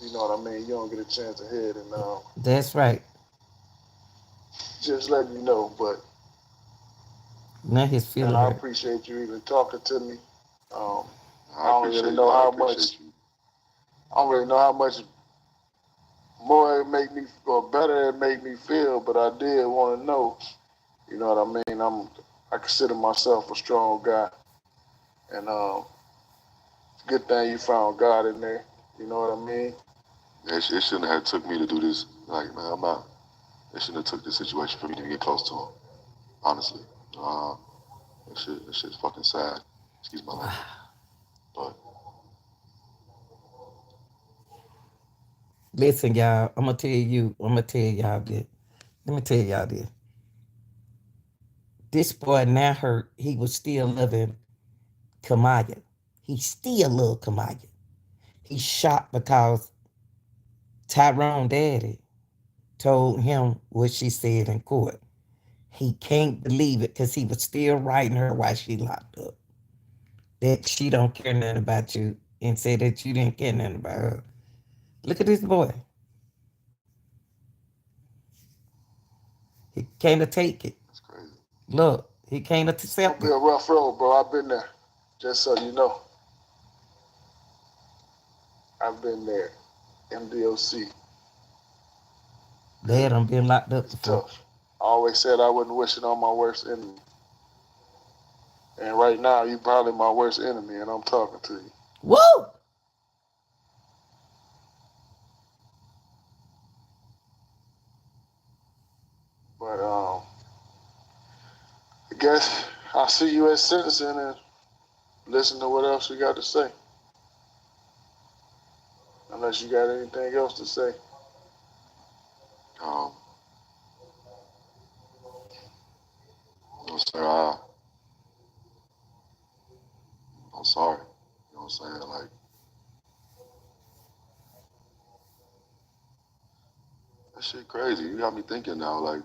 You know what I mean? You don't get a chance to hear it, and
that's right.
Just letting you know, but
now his feeling.
And I appreciate you even talking to me. I don't really know how much. I don't really know how much more it make me or better it make me feel, but I did want to know. You know what I mean? I consider myself a strong guy, and good thing you found God in there. You know what I mean?
It shouldn't have took me to do this. Like, man, I'm not. It shouldn't have took this situation for me to get close to him. Honestly, that shit's fucking sad. Excuse my language, but
listen, y'all. I'm gonna tell y'all this. Let me tell y'all this. This boy now hurt. He was still loving Kamaya. He still loved Kamaya. He shocked because Tyrone daddy told him what she said in court. He can't believe it because he was still writing her while she locked up. that she don't care nothing about you and say that you didn't care nothing about her. Look at this boy. He can't take it.
That's crazy.
Look, he can't
It's
accept
gonna be
it.
a rough road, bro. I've been there. Just so you know. I've been there. MDOC.
They done been locked up
It's
before.
tough. I always said I wouldn't wish it on my worst enemy. And right now, you probably my worst enemy, and I'm talking to you.
Woo!
But I guess I'll see you as citizen and listen to what else you got to say. Unless you got anything else to say.
No, sir, I'm sorry. You know what I'm saying? Like, that shit crazy. You got me thinking now, like,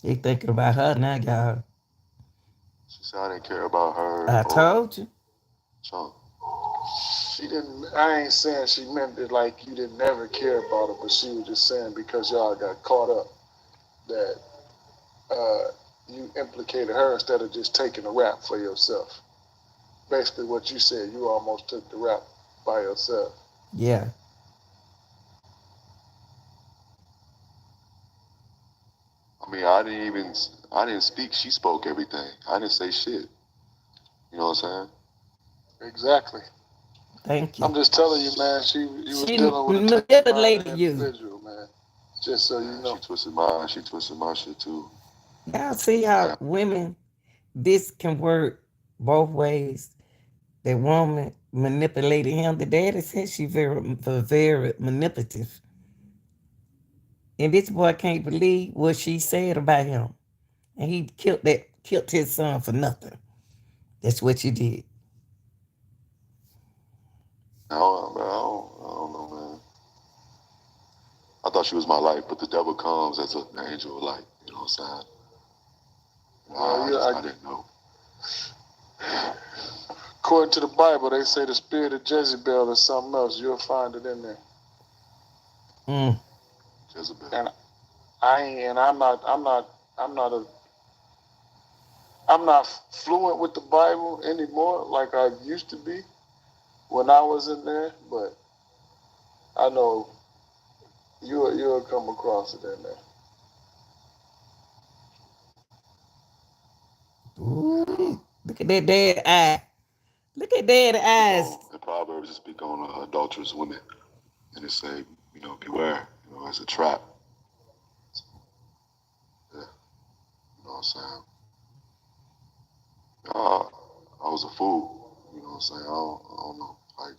He thinking about her now, y'all.
she said I didn't care about her.
I told you.
So,
She didn't, I ain't saying she meant it like you didn't ever care about her, but she was just saying because y'all got caught up that you implicated her instead of just taking the rap for yourself. Basically what you said, you almost took the rap by yourself.
Yeah.
I mean, I didn't speak. She spoke everything. I didn't say shit. You know what I'm saying?
Exactly.
Thank you.
I'm just telling you, man, you was
She
dealing with a
manipulated you.
individual, man. Just so you know.
She twisted my shit too.
Y'all see how women, this can work both ways. The woman manipulated him. The daddy said she very manipulative. And this boy can't believe what she said about him. And he killed his son for nothing. That's what you did.
I don't know, man. I thought she was my light, but the devil comes as an angel of light. You know what I'm saying? I didn't know.
According to the Bible, they say the spirit of Jezebel is something else. You'll find it in there.
Jezebel.
And I'm not fluent with the Bible anymore like I used to be when I was in there, but I know you'll come across it in there.
Ooh, look at that dead eye. Look at dead eyes.
The Proverbs speak on adulterous women, and it say, beware. It's a trap. So, yeah, you know what I'm saying. I was a fool. You know what I'm saying. I don't know. Like,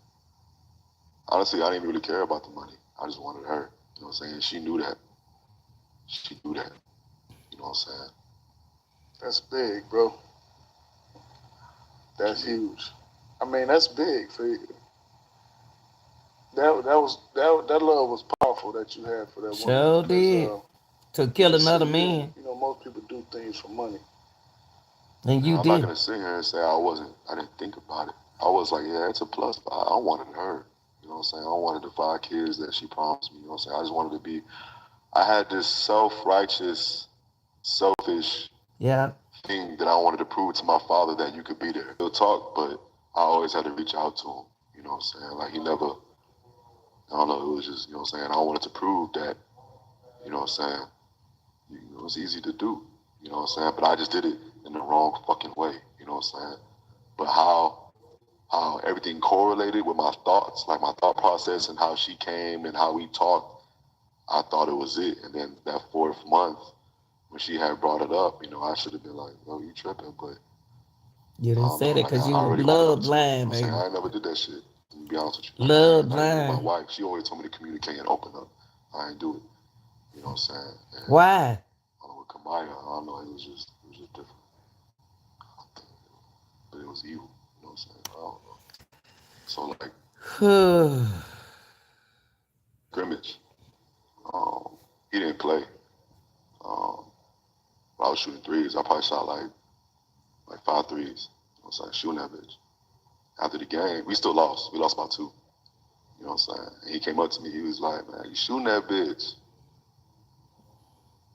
honestly, I didn't really care about the money. I just wanted her. You know what I'm saying. She knew that. You know what I'm saying.
That's big, bro. That's huge. I mean, that's big for you. That love was powerful that you had for that woman.
Sure did. To kill another man.
Most people do things for money.
And you
I'm
did.
not gonna sit here and say I didn't think about it. I was like, yeah, it's a plus. I wanted her. You know what I'm saying? I wanted the 5 kids that she promised me. You know what I'm saying? I just wanted to be. I had this self-righteous, selfish thing that I wanted to prove to my father that you could be there. He'll talk, but I always had to reach out to him. You know what I'm saying? Like, he never, I don't know, it was just, you know what I'm saying? I wanted to prove that, you know what I'm saying? It's easy to do, you know what I'm saying? But I just did it in the wrong fucking way, you know what I'm saying? But how everything correlated with my thoughts, like my thought process and how she came and how we talked, I thought it was it. And then that 4th month, when she had brought it up, I should have been like, no, you tripping, but
you didn't say that because you were love blind, baby.
I never did that shit, to be honest with you.
Love blind.
My wife, she always told me to communicate and open up. I ain't do it. You know what I'm saying? And
why?
I don't know, with Kamaya, I don't know, it was just different. But it was evil. You know what I'm saying? I don't know. So, like, scrimmage. He didn't play. But I I was shooting threes. I probably shot like 5 threes. I was like shooting that bitch. After the game, we still lost. We lost by 2. You know what I'm saying? And he came up to me. He was like, "Man, you shooting that bitch?"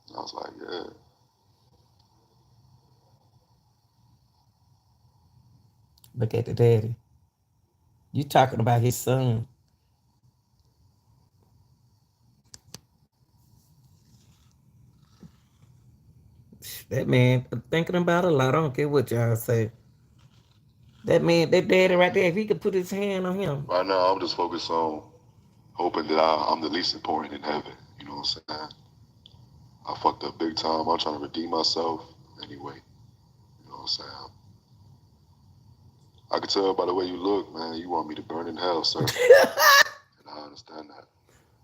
And I was like, "Yeah."
Look at the daddy. You talking about his son. That man thinking about a lot. I don't care what y'all say. That man, that daddy right there, if he could put his hand on him.
Right now, I'm just focused on hoping that I'm the least important in heaven. You know what I'm saying? I fucked up big time. I'm trying to redeem myself anyway. You know what I'm saying? I can tell by the way you look, man, you want me to burn in hell, sir. And I understand that.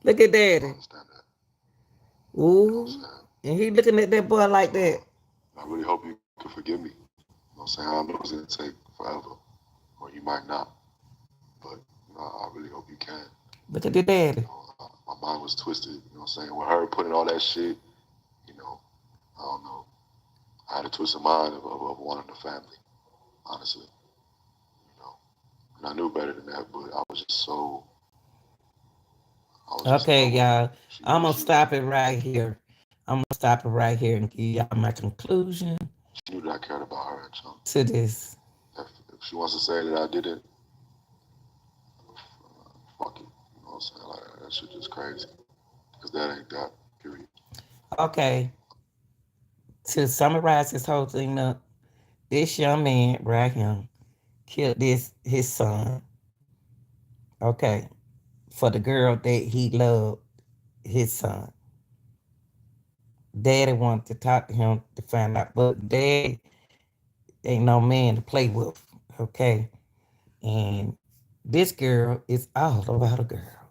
Look at daddy.
I understand that.
Ooh.
You know what I'm saying?
And he looking at that boy like that.
I really hope you can forgive me. You know what I'm saying? I know it's going to take forever, or you might not. But I really hope you can.
Look at the daddy.
You know, my mind was twisted, you know what I'm saying? With her putting all that shit, you know, I don't know. I had a twisted mind of wanting a family, honestly. You know, and I knew better than that, but I was just so.
Okay, y'all. I'm going to stop it right here. I'm going to stop it right here and give y'all my conclusion.
She knew that I cared about her,
to this.
If she wants to say that I did it, fuck it. You know what I'm saying? Like, that shit just crazy. Because that ain't that, period.
Okay. To summarize this whole thing up, this young man right here killed his son. Okay. For the girl that he loved, his son. Daddy wanted to talk to him to find out, but Daddy ain't no man to play with. Okay. And this girl is all about a girl.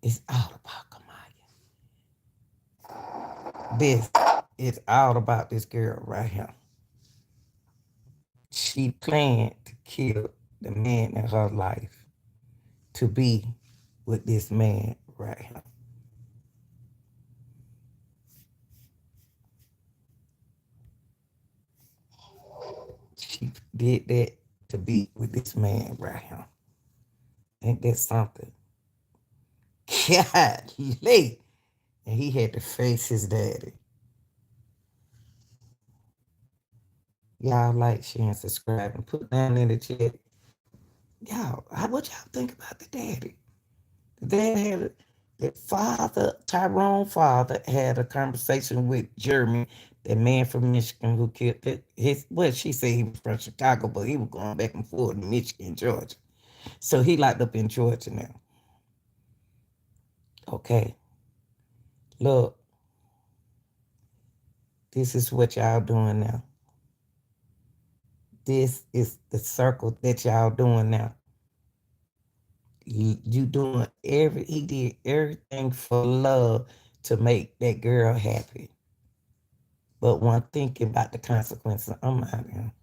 It's all about Kamaya. This is all about this girl right here. She planned to kill the man in her life to be with this man right here. She did that to be with this man right here. Ain't that something? Golly. And he had to face his daddy. Y'all like, share, and subscribe, and put down in the chat. Y'all, what y'all think about the daddy? The dad had the father, Tyrone father, had a conversation with Jeremy, that man from Michigan who killed she said he was from Chicago, but he was going back and forth in Michigan, Georgia. So he locked up in Georgia now. Okay. Look, this is what y'all doing now. This is the circle that y'all doing now. You doing he did everything for love to make that girl happy. But one thinking about the consequences, I'm out here.